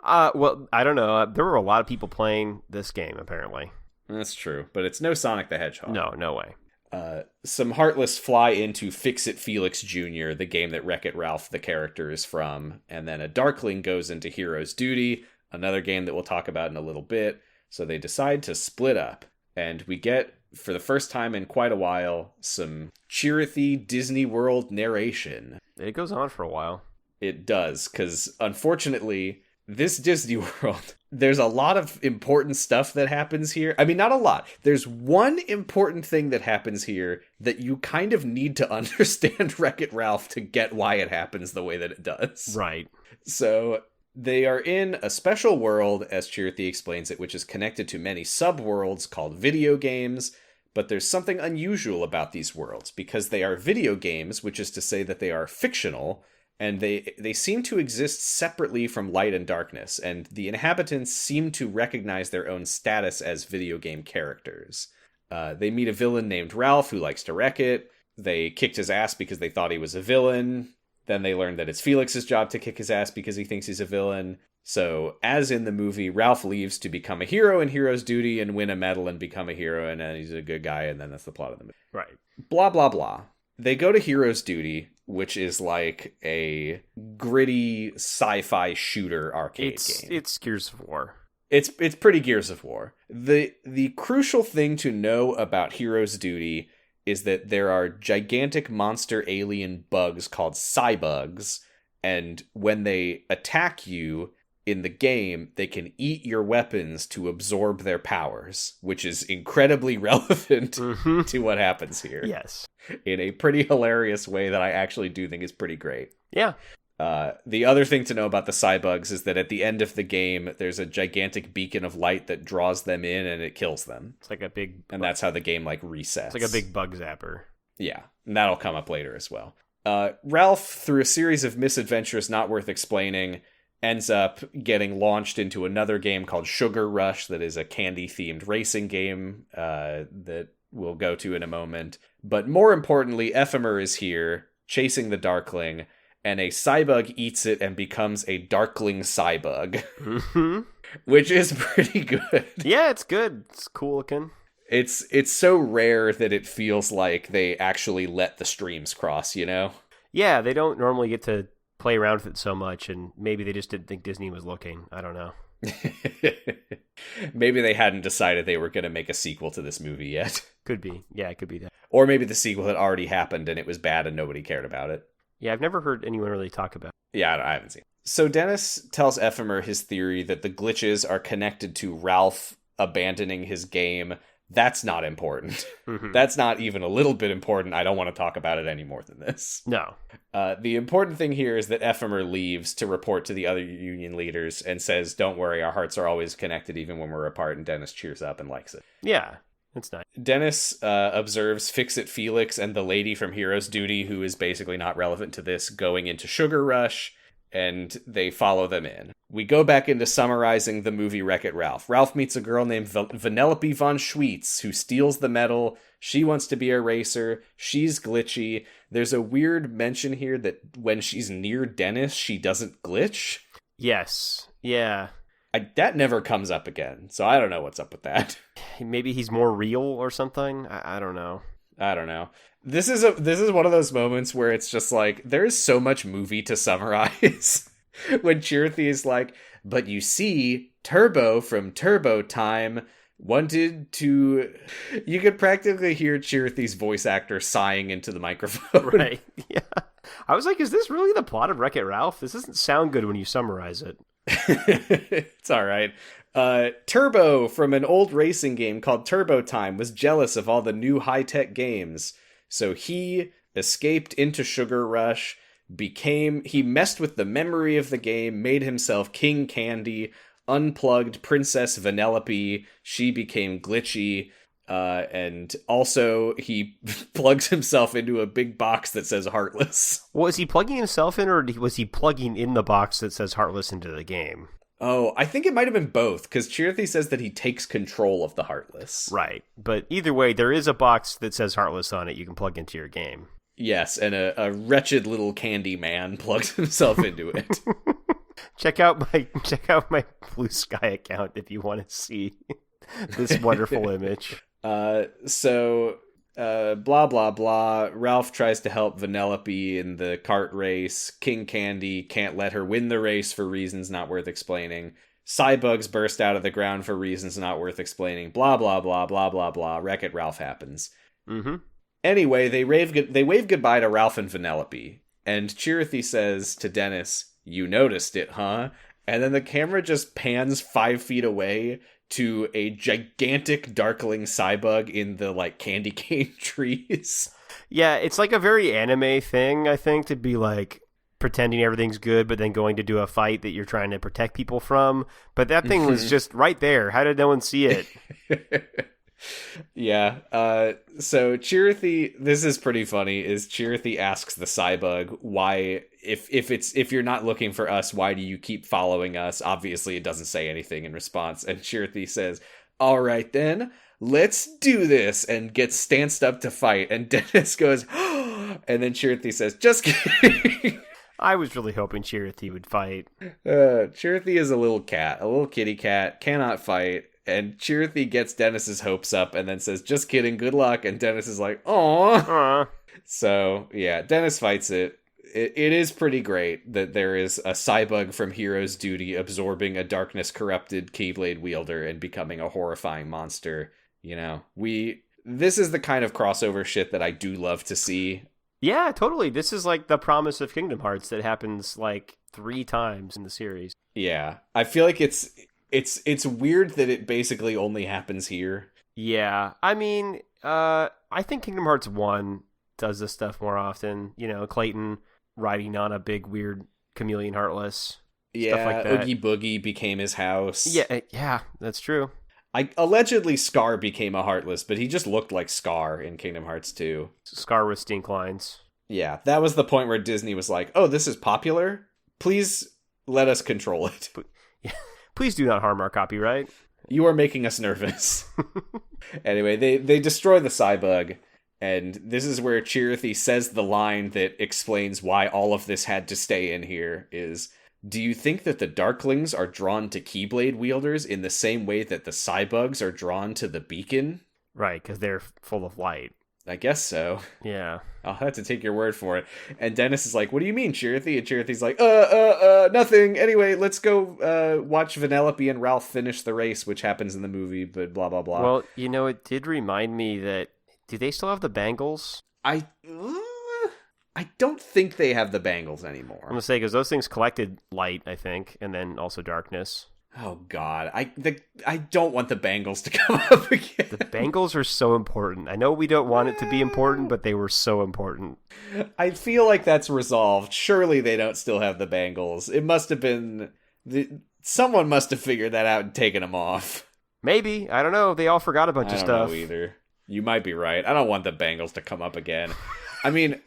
Well, I don't know. There were a lot of people playing this game, apparently. That's true, but it's no Sonic the Hedgehog. No way. Some Heartless fly into Fix-It Felix Jr., the game that Wreck-It Ralph, the character, is from. And then a Darkling goes into Hero's Duty, another game that we'll talk about in a little bit. So they decide to split up. And we get for the first time in quite a while, some Chirithy Disney World narration. It goes on for a while. It does, because unfortunately, this Disney World, there's a lot of important stuff that happens here. I mean, not a lot. There's one important thing that happens here that you kind of need to understand Wreck-It Ralph to get why it happens the way that it does. Right. So they are in a special world, as Chirithy explains it, which is connected to many sub-worlds called video games. But there's something unusual about these worlds, because they are video games, which is to say that they are fictional, and they seem to exist separately from light and darkness, and the inhabitants seem to recognize their own status as video game characters. They meet a villain named Ralph who likes to wreck it. They kicked his ass because they thought he was a villain. Then they learn that it's Felix's job to kick his ass because he thinks he's a villain. So, as in the movie, Ralph leaves to become a hero in Hero's Duty and win a medal and become a hero, and then he's a good guy, and then that's the plot of the movie. Right. Blah, blah, blah. They go to Hero's Duty, which is like a gritty sci-fi shooter arcade game. It's Gears of War. It's pretty Gears of War. The crucial thing to know about Hero's Duty is that there are gigantic monster alien bugs called cybugs, and when they attack you in the game, they can eat your weapons to absorb their powers, which is incredibly relevant to what happens here. Yes. In a pretty hilarious way that I actually do think is pretty great. Yeah. The other thing to know about the cybugs is that at the end of the game, there's a gigantic beacon of light that draws them in and it kills them. It's like a big... And that's how the game, like, resets. It's like a big bug zapper. Yeah, and that'll come up later as well. Ralph, through a series of misadventures not worth explaining, ends up getting launched into another game called Sugar Rush that is a candy-themed racing game that we'll go to in a moment. But more importantly, Ephemer is here, chasing the Darkling, and a Cybug eats it and becomes a Darkling Cybug. Mm-hmm. Which is pretty good. Yeah, it's good. It's cool looking. It's so rare that it feels like they actually let the streams cross, you know? Yeah, they don't normally get to play around with it so much, and maybe they just didn't think Disney was looking. I don't know. Maybe they hadn't decided they were going to make a sequel to this movie yet. Could be. Yeah, it could be that. Or maybe the sequel had already happened and it was bad and nobody cared about it. Yeah, I've never heard anyone really talk about it. Yeah, I haven't seen it. So Dennis tells Ephemer his theory that the glitches are connected to Ralph abandoning his game. That's not important. Mm-hmm. That's not even a little bit important. I don't want to talk about it any more than this. No. The important thing here is that Ephemer leaves to report to the other union leaders and says, don't worry, our hearts are always connected even when we're apart, and Dennis cheers up and likes it. Yeah, that's nice. Dennis observes Fix-It Felix and the lady from Hero's Duty, who is basically not relevant to this, going into Sugar Rush, and they follow them in. We go back into summarizing the movie Wreck-It Ralph. Ralph meets a girl named Vanellope von Schweetz, who steals the medal. She wants to be a racer. She's glitchy. There's a weird mention here that when she's near Dennis, she doesn't glitch. Yes. Yeah. That never comes up again, so I don't know what's up with that. Maybe he's more real or something? I don't know. I don't know. This is one of those moments where it's just like, there's so much movie to summarize. When Chirithy is like, but you see, Turbo from Turbo Time wanted to... You could practically hear Chirithy's voice actor sighing into the microphone. Right, yeah. I was like, is this really the plot of Wreck-It Ralph? This doesn't sound good when you summarize it. It's all right. Turbo from an old racing game called Turbo Time was jealous of all the new high-tech games. So he escaped into Sugar Rush, he messed with the memory of the game, made himself King Candy, unplugged Princess Vanellope, she became glitchy, and also he plugs himself into a big box that says Heartless. Was he plugging himself in, or was he plugging in the box that says Heartless into the game? Oh, I think it might have been both, because Chirithy says that he takes control of the Heartless. Right, but either way, there is a box that says Heartless on it you can plug into your game. Yes, and a wretched little candy man plugs himself into it. Check out my Blue Sky account if you want to see this wonderful image. So blah blah blah. Ralph tries to help Vanellope in the kart race. King Candy can't let her win the race for reasons not worth explaining. Cybugs burst out of the ground for reasons not worth explaining. Blah, blah, blah, blah, blah, blah. Wreck-It Ralph happens. Mm-hmm. Anyway, they wave goodbye to Ralph and Vanellope. And Chirithy says to Dennis, "You noticed it, huh?" And then the camera just pans 5 feet away to a gigantic darkling Cybug in the, like, candy cane trees. Yeah, it's like a very anime thing, I think, to be like pretending everything's good, but then going to do a fight that you're trying to protect people from. But that thing was just right there. How did no one see it? Yeah. So Chirithy, this is pretty funny, is Chirithy asks the Cybug why, if you're not looking for us, why do you keep following us? Obviously it doesn't say anything in response, and Chirithy says, "All right then, let's do this," and gets stanced up to fight, and Dennis goes, and then Chirithy says, "Just kidding." I was really hoping Chirithy would fight. Chirithy is a little cat, a little kitty cat, cannot fight. And Chirithy gets Dennis's hopes up and then says, "Just kidding, good luck." And Dennis is like, "Aw." So, yeah, Dennis fights it. It is pretty great that there is a Cybug from Hero's Duty absorbing a darkness-corrupted Keyblade wielder and becoming a horrifying monster. You know, this is the kind of crossover shit that I do love to see. Yeah, totally. This is like the promise of Kingdom Hearts that happens like 3 times in the series. Yeah, I feel like it's weird that it basically only happens here. Yeah, I mean, I think Kingdom Hearts 1 does this stuff more often. You know, Clayton riding on a big, weird chameleon Heartless. Yeah, stuff like that. Oogie Boogie became his house. Yeah, that's true. Allegedly Scar became a Heartless, but he just looked like Scar in Kingdom Hearts 2. Scar with stink lines. Yeah, that was the point where Disney was like, "Oh, this is popular? Please let us control it. Please do not harm our copyright. You are making us nervous." Anyway, they destroy the Cybug, and this is where Chirithy says the line that explains why all of this had to stay in here is, "Do you think that the Darklings are drawn to Keyblade wielders in the same way that the Cybugs are drawn to the beacon?" Right, because they're full of light. I guess so. Yeah. I'll have to take your word for it. And Dennis is like, "What do you mean, Chirithy?" And Chirithy's like, nothing. Anyway, let's go watch Vanellope and Ralph finish the race, which happens in the movie, but blah, blah, blah. Well, you know, it did remind me that, do they still have the bangles? I don't think they have the bangles anymore. I'm going to say, because those things collected light, I think, and then also darkness. Oh, God. I don't want the bangles to come up again. The bangles are so important. I know we don't want it to be important, but they were so important. I feel like that's resolved. Surely they don't still have the bangles. It must have been... Someone must have figured that out and taken them off. Maybe. I don't know. They all forgot a bunch of stuff. I don't know either. You might be right. I don't want the bangles to come up again. I mean...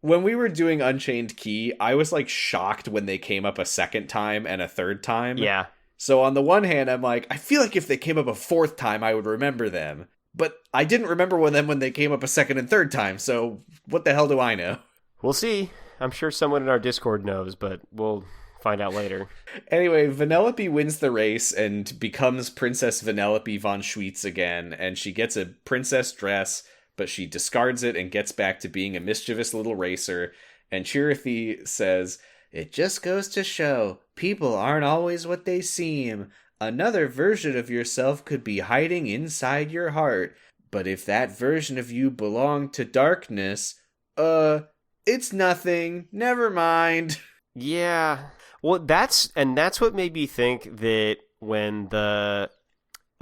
When we were doing Unchained Key, I was, like, shocked when they came up a second time and a third time. Yeah. So on the one hand, I'm like, I feel like if they came up a fourth time, I would remember them. But I didn't remember them when they came up a second and third time, so what the hell do I know? We'll see. I'm sure someone in our Discord knows, but we'll find out later. Anyway, Vanellope wins the race and becomes Princess Vanellope von Schweetz again, and she gets a princess dress, but she discards it and gets back to being a mischievous little racer. And Chirithy says, "It just goes to show, people aren't always what they seem. Another version of yourself could be hiding inside your heart. But if that version of you belonged to darkness, it's nothing. Never mind." Yeah. Well, that's what made me think that when a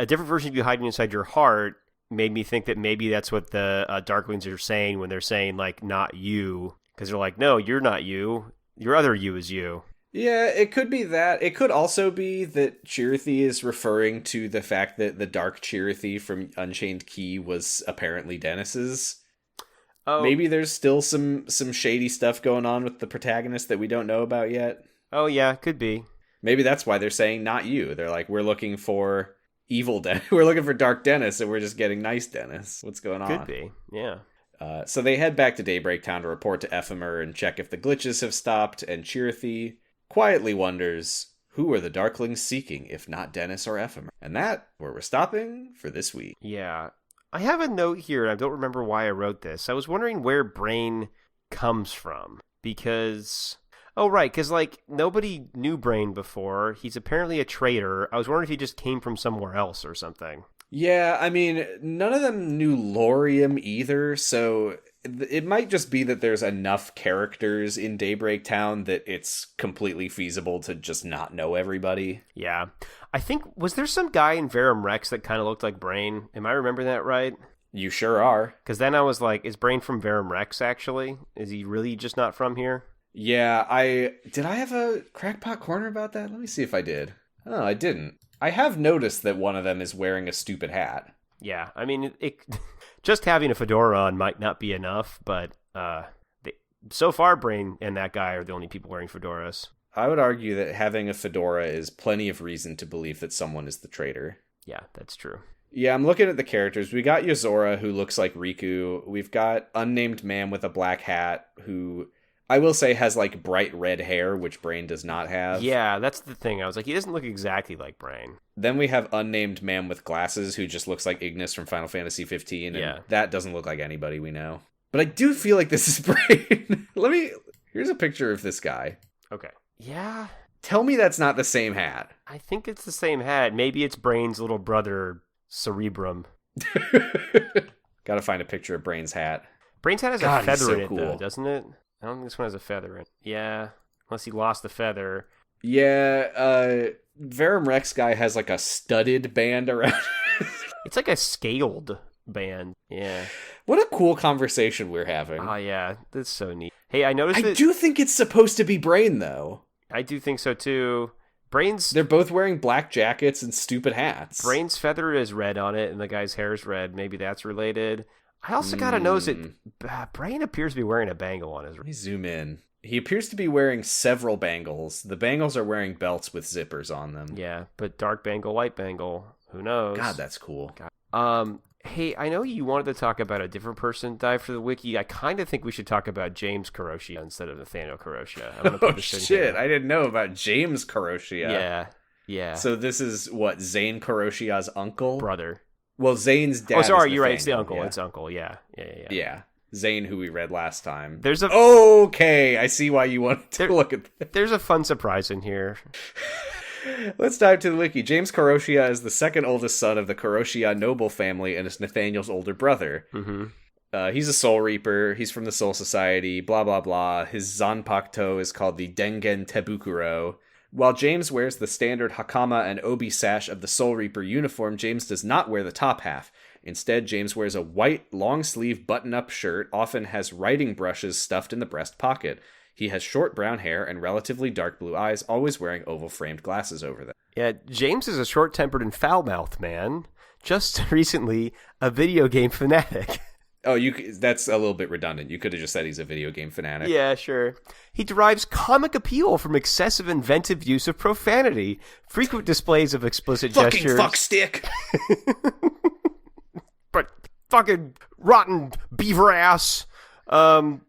different version of you hiding inside your heart made me think that maybe that's what the Darklings are saying when they're saying, like, not you. Because they're like, no, you're not you. Your other you is you. Yeah, it could be that. It could also be that Chirithy is referring to the fact that the Dark Chirithy from Unchained Key was apparently Dennis's. Oh. Maybe there's still some shady stuff going on with the protagonist that we don't know about yet. Oh, yeah, could be. Maybe that's why they're saying not you. They're like, we're looking for evil Dennis. We're looking for Dark Dennis, and we're just getting nice Dennis. What's going on? Could be, yeah. So they head back to Daybreak Town to report to Ephemer and check if the glitches have stopped, and Chirithy quietly wonders, who are the Darklings seeking, if not Dennis or Ephemer? And that's where we're stopping for this week. Yeah. I have a note here, and I don't remember why I wrote this. I was wondering where Brain comes from, because Oh, right, because, like, nobody knew Brain before. He's apparently a traitor. I was wondering if he just came from somewhere else or something. Yeah, I mean, none of them knew Lorium either, so it might just be that there's enough characters in Daybreak Town that it's completely feasible to just not know everybody. Yeah. I think, was there some guy in Verum Rex that kind of looked like Brain? Am I remembering that right? You sure are. Because then I was like, is Brain from Verum Rex, actually? Is he really just not from here? Yeah, did I have a crackpot corner about that? Let me see if I did. Oh, I didn't. I have noticed that one of them is wearing a stupid hat. Yeah, I mean, just having a fedora on might not be enough, but so far, Brain and that guy are the only people wearing fedoras. I would argue that having a fedora is plenty of reason to believe that someone is the traitor. Yeah, that's true. Yeah, I'm looking at the characters. We got Yozora, who looks like Riku. We've got Unnamed Man with a black hat, who I will say has like bright red hair, which Brain does not have. Yeah, that's the thing. I was like, he doesn't look exactly like Brain. Then we have Unnamed Man with glasses, who just looks like Ignis from Final Fantasy 15, and that doesn't look like anybody we know. But I do feel like this is Brain. Here's a picture of this guy. Okay. Yeah. Tell me that's not the same hat. I think it's the same hat. Maybe it's Brain's little brother, Cerebrum. Gotta find a picture of Brain's hat. Brain's hat has a feather in it, cool. though, doesn't it? I don't think this one has a feather in it. Yeah, unless he lost the feather. Yeah, Verum Rex guy has like a studded band around. It's like a scaled band. Yeah. What a cool conversation we're having. Oh, yeah. That's so neat. Hey, I noticed I do think it's supposed to be Brain, though. I do think so, too. They're both wearing black jackets and stupid hats. Brain's feather is red on it, and the guy's hair is red. Maybe that's related. I also gotta notice that Brain appears to be wearing a bangle on his... Let me zoom in. He appears to be wearing several bangles. The bangles are wearing belts with zippers on them. Yeah, but dark bangle, light bangle. Who knows? God, that's cool. Hey, I know you wanted to talk about a different person dive for the wiki. I kind of think we should talk about James Karoshia instead of Nathaniel Karoshia. Oh, shit. I didn't know about James Karoshia. Yeah. So this is, what, Zane Karoshia's uncle? Brother. Well, Zane's dad. Oh, sorry, you're right. It's the uncle. Yeah. It's uncle. Yeah. Zane, who we read last time. Okay, I see why you wanted to look at that. There's a fun surprise in here. Let's dive to the wiki. James Karoshia is the second oldest son of the Karoshia noble family and is Nathaniel's older brother. Mm-hmm. He's a Soul Reaper. He's from the Soul Society. Blah, blah, blah. His Zanpakuto is called the Dengen Tebukuro. While James wears the standard Hakama and Obi sash of the Soul Reaper uniform, James does not wear the top half. Instead, James wears a white, long-sleeve button-up shirt, often has writing brushes stuffed in the breast pocket. He has short brown hair and relatively dark blue eyes, always wearing oval-framed glasses over them. Yeah, James is a short-tempered and foul-mouthed man. Just recently, a video game fanatic. Oh, that's a little bit redundant. You could have just said he's a video game fanatic. Yeah, sure. He derives comic appeal from excessive inventive use of profanity, frequent displays of explicit gestures. Fucking fuckstick! But fucking rotten beaver ass. And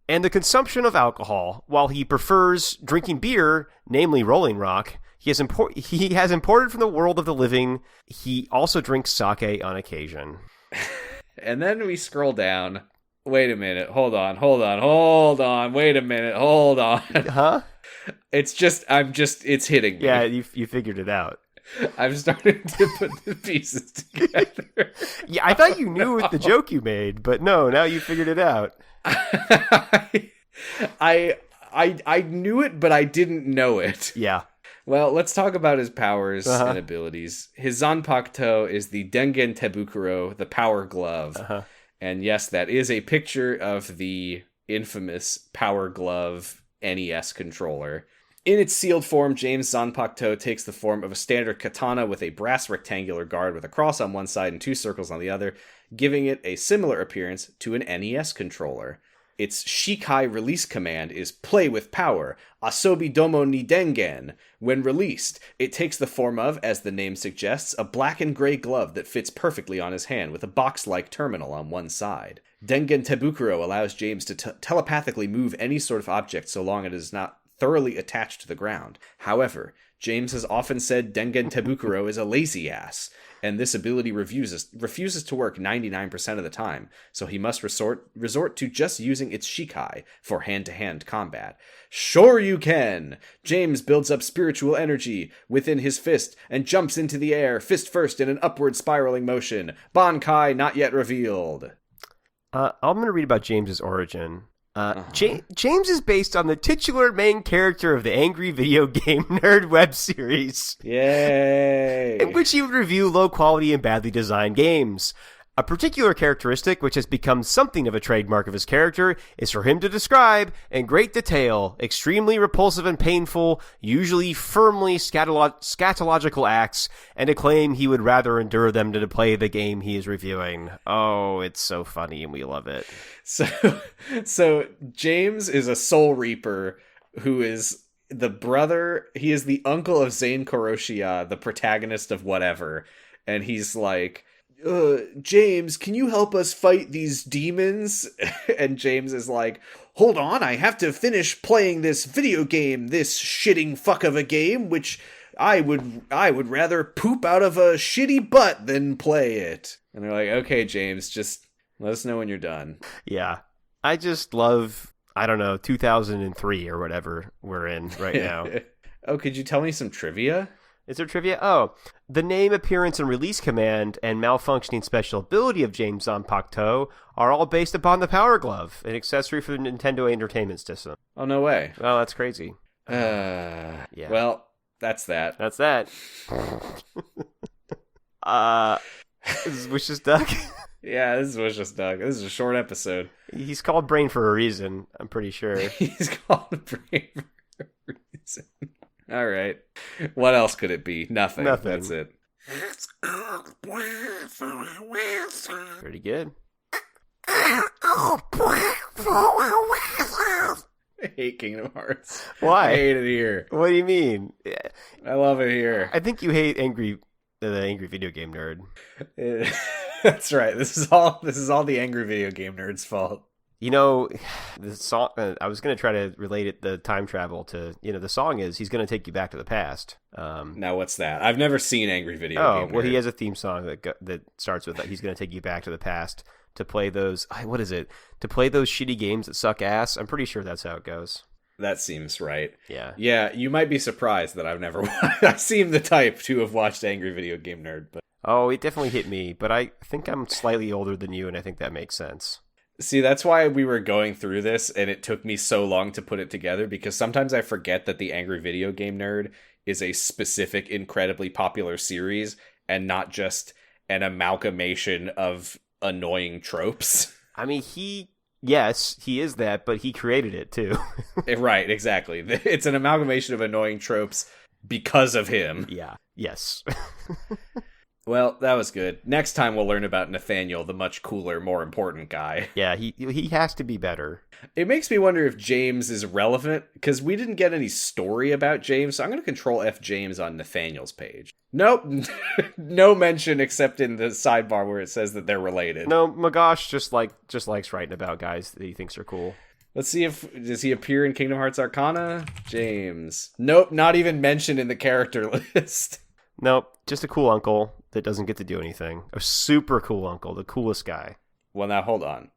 the consumption of alcohol. While he prefers drinking beer, namely Rolling Rock, he has imported from the world of the living. He also drinks sake on occasion. And then we scroll down. Wait a minute. Hold on. Wait a minute. Hold on. Huh? It's hitting me. Yeah, you figured it out. I'm starting to put the pieces together. Yeah, I thought you knew the joke you made, but no, now you figured it out. I knew it, but I didn't know it. Yeah. Well, let's talk about his powers and abilities. His Zanpakuto is the Dengen Tebukuro, the Power Glove. And yes, that is a picture of the infamous Power Glove NES controller. In its sealed form, James' Zanpakuto takes the form of a standard katana with a brass rectangular guard with a cross on one side and two circles on the other, giving it a similar appearance to an NES controller. Its Shikai release command is Play with Power, Asobi Domo ni Dengen. When released, it takes the form of, as the name suggests, a black and gray glove that fits perfectly on his hand with a box-like terminal on one side. Dengen Tebukuro allows James to telepathically move any sort of object so long as it is not thoroughly attached to the ground. However, James has often said Dengen Tebukuro is a lazy ass, and this ability refuses to work 99% of the time, so he must resort to just using its Shikai for hand-to-hand combat. Sure you can! James builds up spiritual energy within his fist and jumps into the air, fist first in an upward spiraling motion. Bankai not yet revealed. I'm going to read about James's origin. James is based on the titular main character of the Angry Video Game Nerd web series. Yay! In which he would review low-quality and badly designed games. A particular characteristic, which has become something of a trademark of his character, is for him to describe, in great detail, extremely repulsive and painful, usually firmly scatological acts, and to claim he would rather endure them than to play the game he is reviewing. Oh, it's so funny, and we love it. So James is a Soul Reaper who is the brother, he is the uncle of Zane Koroshia, the protagonist of whatever, and he's like, James, can you help us fight these demons? And James is like, hold on, I have to finish playing this video game, this shitting fuck of a game, which I would rather poop out of a shitty butt than play it. And they're like, okay, James, just let us know when you're done. Yeah. I just love, 2003 or whatever we're in right now. Oh, could you tell me some trivia? Is there trivia? Oh, the name, appearance, and release command and malfunctioning special ability of James Zanpakuto are all based upon the Power Glove, an accessory for the Nintendo Entertainment System. Oh, no way. Oh, that's crazy. Yeah. Well, that's that. That's that. This is Wish's Duck. Yeah, this is Wish's Duck. This is a short episode. He's called Brain for a reason, I'm pretty sure. He's called Brain for a reason. All right. What else could it be? Nothing. That's it. Pretty good. I hate Kingdom Hearts. Why? I hate it here. What do you mean? I love it here. I think you hate the Angry Video Game Nerd. That's right. This is all the Angry Video Game Nerd's fault. You know, the song, I was going to try to relate it, the time travel to, the song is, he's going to take you back to the past. Now, what's that? I've never seen Angry Video Game Nerd. Well, he has a theme song that starts with that. He's going to take you back to the past to play those, what is it? To play those shitty games that suck ass. I'm pretty sure that's how it goes. That seems right. Yeah. Yeah, you might be surprised that I've never I seem the type to have watched Angry Video Game Nerd. But oh, it definitely hit me, but I think I'm slightly older than you, and I think that makes sense. See, that's why we were going through this, and it took me so long to put it together, because sometimes I forget that the Angry Video Game Nerd is a specific, incredibly popular series, and not just an amalgamation of annoying tropes. I mean, yes, he is that, but he created it, too. Right, exactly. It's an amalgamation of annoying tropes because of him. Yeah, yes. Well, that was good. Next time we'll learn about Nathaniel, the much cooler, more important guy. Yeah, he has to be better. It makes me wonder if James is relevant, because we didn't get any story about James, so I'm going to control F James on Nathaniel's page. Nope. No mention except in the sidebar where it says that they're related. No, Magash just likes writing about guys that he thinks are cool. Let's see does he appear in Kingdom Hearts Arcana? James. Nope, not even mentioned in the character list. Nope, just a cool uncle that doesn't get to do anything. A super cool uncle, the coolest guy. Well, now hold on.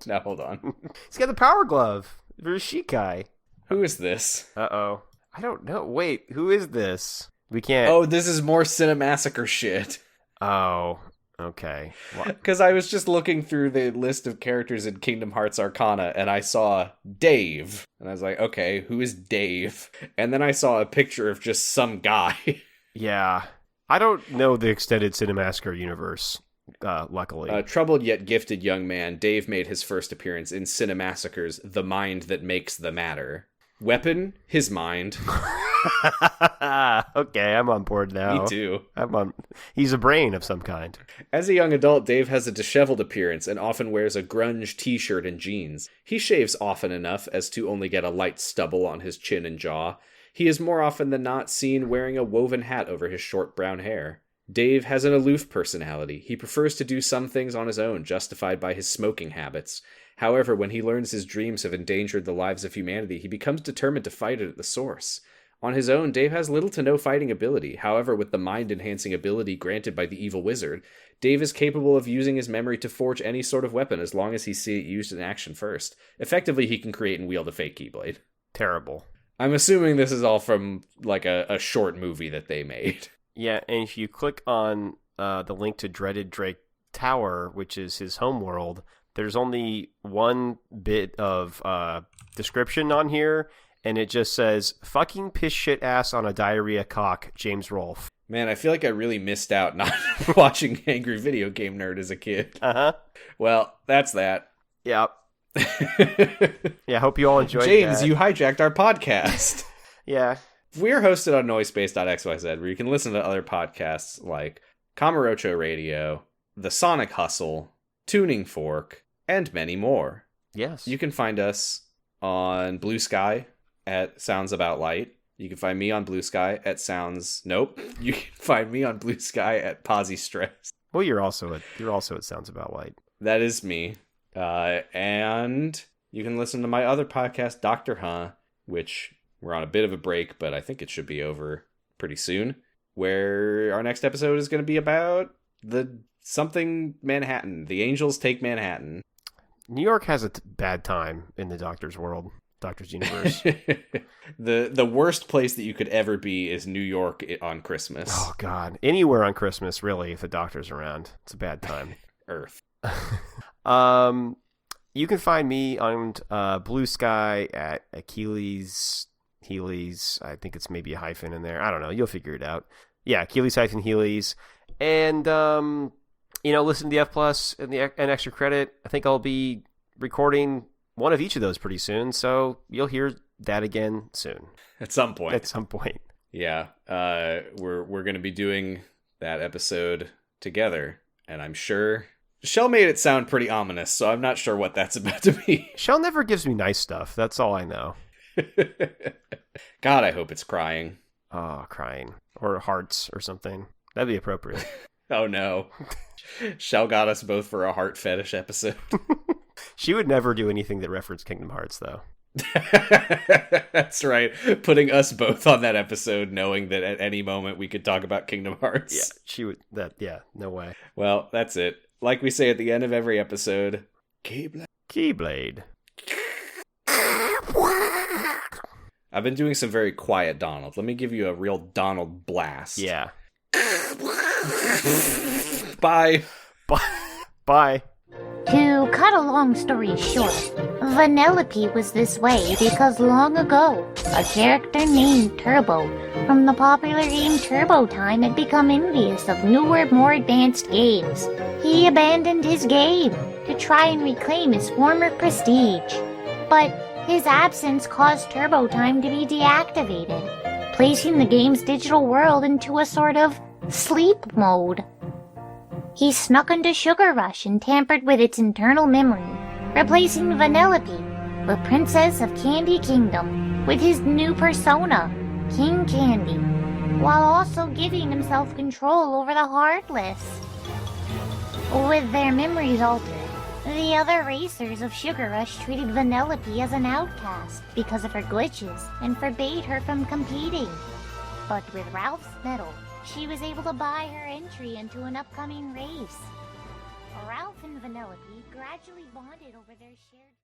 Now hold on. He's got the Power Glove. There's Shikai. Who is this? Uh-oh. I don't know. Wait, who is this? We can't... Oh, this is more Cinemassacre shit. Oh, okay. Because I was just looking through the list of characters in Kingdom Hearts Arcana, and I saw Dave. And I was like, okay, who is Dave? And then I saw a picture of just some guy. Yeah. I don't know the extended Cinemassacre universe, luckily. Troubled yet gifted young man, Dave made his first appearance in Cinemassacre's The Mind That Makes the Matter. Weapon, his mind. Okay, I'm on board now. Me too. He's a brain of some kind. As a young adult, Dave has a disheveled appearance and often wears a grunge t-shirt and jeans. He shaves often enough as to only get a light stubble on his chin and jaw. He is more often than not seen wearing a woven hat over his short brown hair. Dave has an aloof personality. He prefers to do some things on his own, justified by his smoking habits. However, when he learns his dreams have endangered the lives of humanity, he becomes determined to fight it at the source. On his own, Dave has little to no fighting ability. However, with the mind-enhancing ability granted by the evil wizard, Dave is capable of using his memory to forge any sort of weapon as long as he sees it used in action first. Effectively, he can create and wield a fake Keyblade. Terrible. I'm assuming this is all from, like, a short movie that they made. Yeah, and if you click on the link to Dreaded Drake Tower, which is his homeworld, there's only one bit of description on here, and it just says, fucking piss shit ass on a diarrhea cock, James Rolfe. Man, I feel like I really missed out not watching Angry Video Game Nerd as a kid. Uh-huh. Well, that's that. Yep. Yeah, I hope you all enjoyed James, that. you hijacked our podcast. Yeah. We're hosted on noisepace.xyz, where you can listen to other podcasts like Kamurocho Radio, The Sonic Hustle, Tuning Fork, and many more. Yes. You can find us on Blue Sky at Sounds About Light. You can find me on Blue Sky at Sounds... Nope. You can find me on Blue Sky at Posy Stress. Well, you're also at Sounds About Light. That is me. And you can listen to my other podcast, Dr. Huh, which we're on a bit of a break, but I think it should be over pretty soon, where our next episode is going to be about something Manhattan. The Angels take Manhattan. New York has a bad time in the Doctor's world. Doctor's universe. The worst place that you could ever be is New York on Christmas. Oh, God. Anywhere on Christmas, really, if the Doctor's around. It's a bad time. Earth. You can find me on Blue Sky at Achilles Healy's. I think it's maybe a hyphen in there. I don't know. You'll figure it out. Yeah, Achilles-Healy's. And, listen to the F Plus and Extra Credit. I think I'll be recording one of each of those pretty soon, so you'll hear that again soon. At some point. Yeah. We're going to be doing that episode together, and I'm sure... Shell made it sound pretty ominous, so I'm not sure what that's about to be. Shell never gives me nice stuff. That's all I know. God, I hope it's crying. Oh, crying. Or hearts or something. That'd be appropriate. Oh, no. Shell got us both for a heart fetish episode. She would never do anything that referenced Kingdom Hearts, though. That's right. Putting us both on that episode, knowing that at any moment we could talk about Kingdom Hearts. Yeah, she would. No way. Well, that's it. Like we say at the end of every episode, Keyblade. I've been doing some very quiet Donald. Let me give you a real Donald blast. Yeah. Bye. Bye. To cut a long story short, Vanellope was this way because long ago, a character named Turbo from the popular game Turbo Time had become envious of newer, more advanced games. He abandoned his game to try and reclaim his former prestige. But his absence caused Turbo Time to be deactivated, placing the game's digital world into a sort of sleep mode. He snuck into Sugar Rush and tampered with its internal memory, replacing Vanellope, the Princess of Candy Kingdom, with his new persona, King Candy, while also giving himself control over the Heartless. With their memories altered, the other racers of Sugar Rush treated Vanellope as an outcast because of her glitches and forbade her from competing. But with Ralph's medal, she was able to buy her entry into an upcoming race. Ralph and Vanellope gradually bonded over their shared...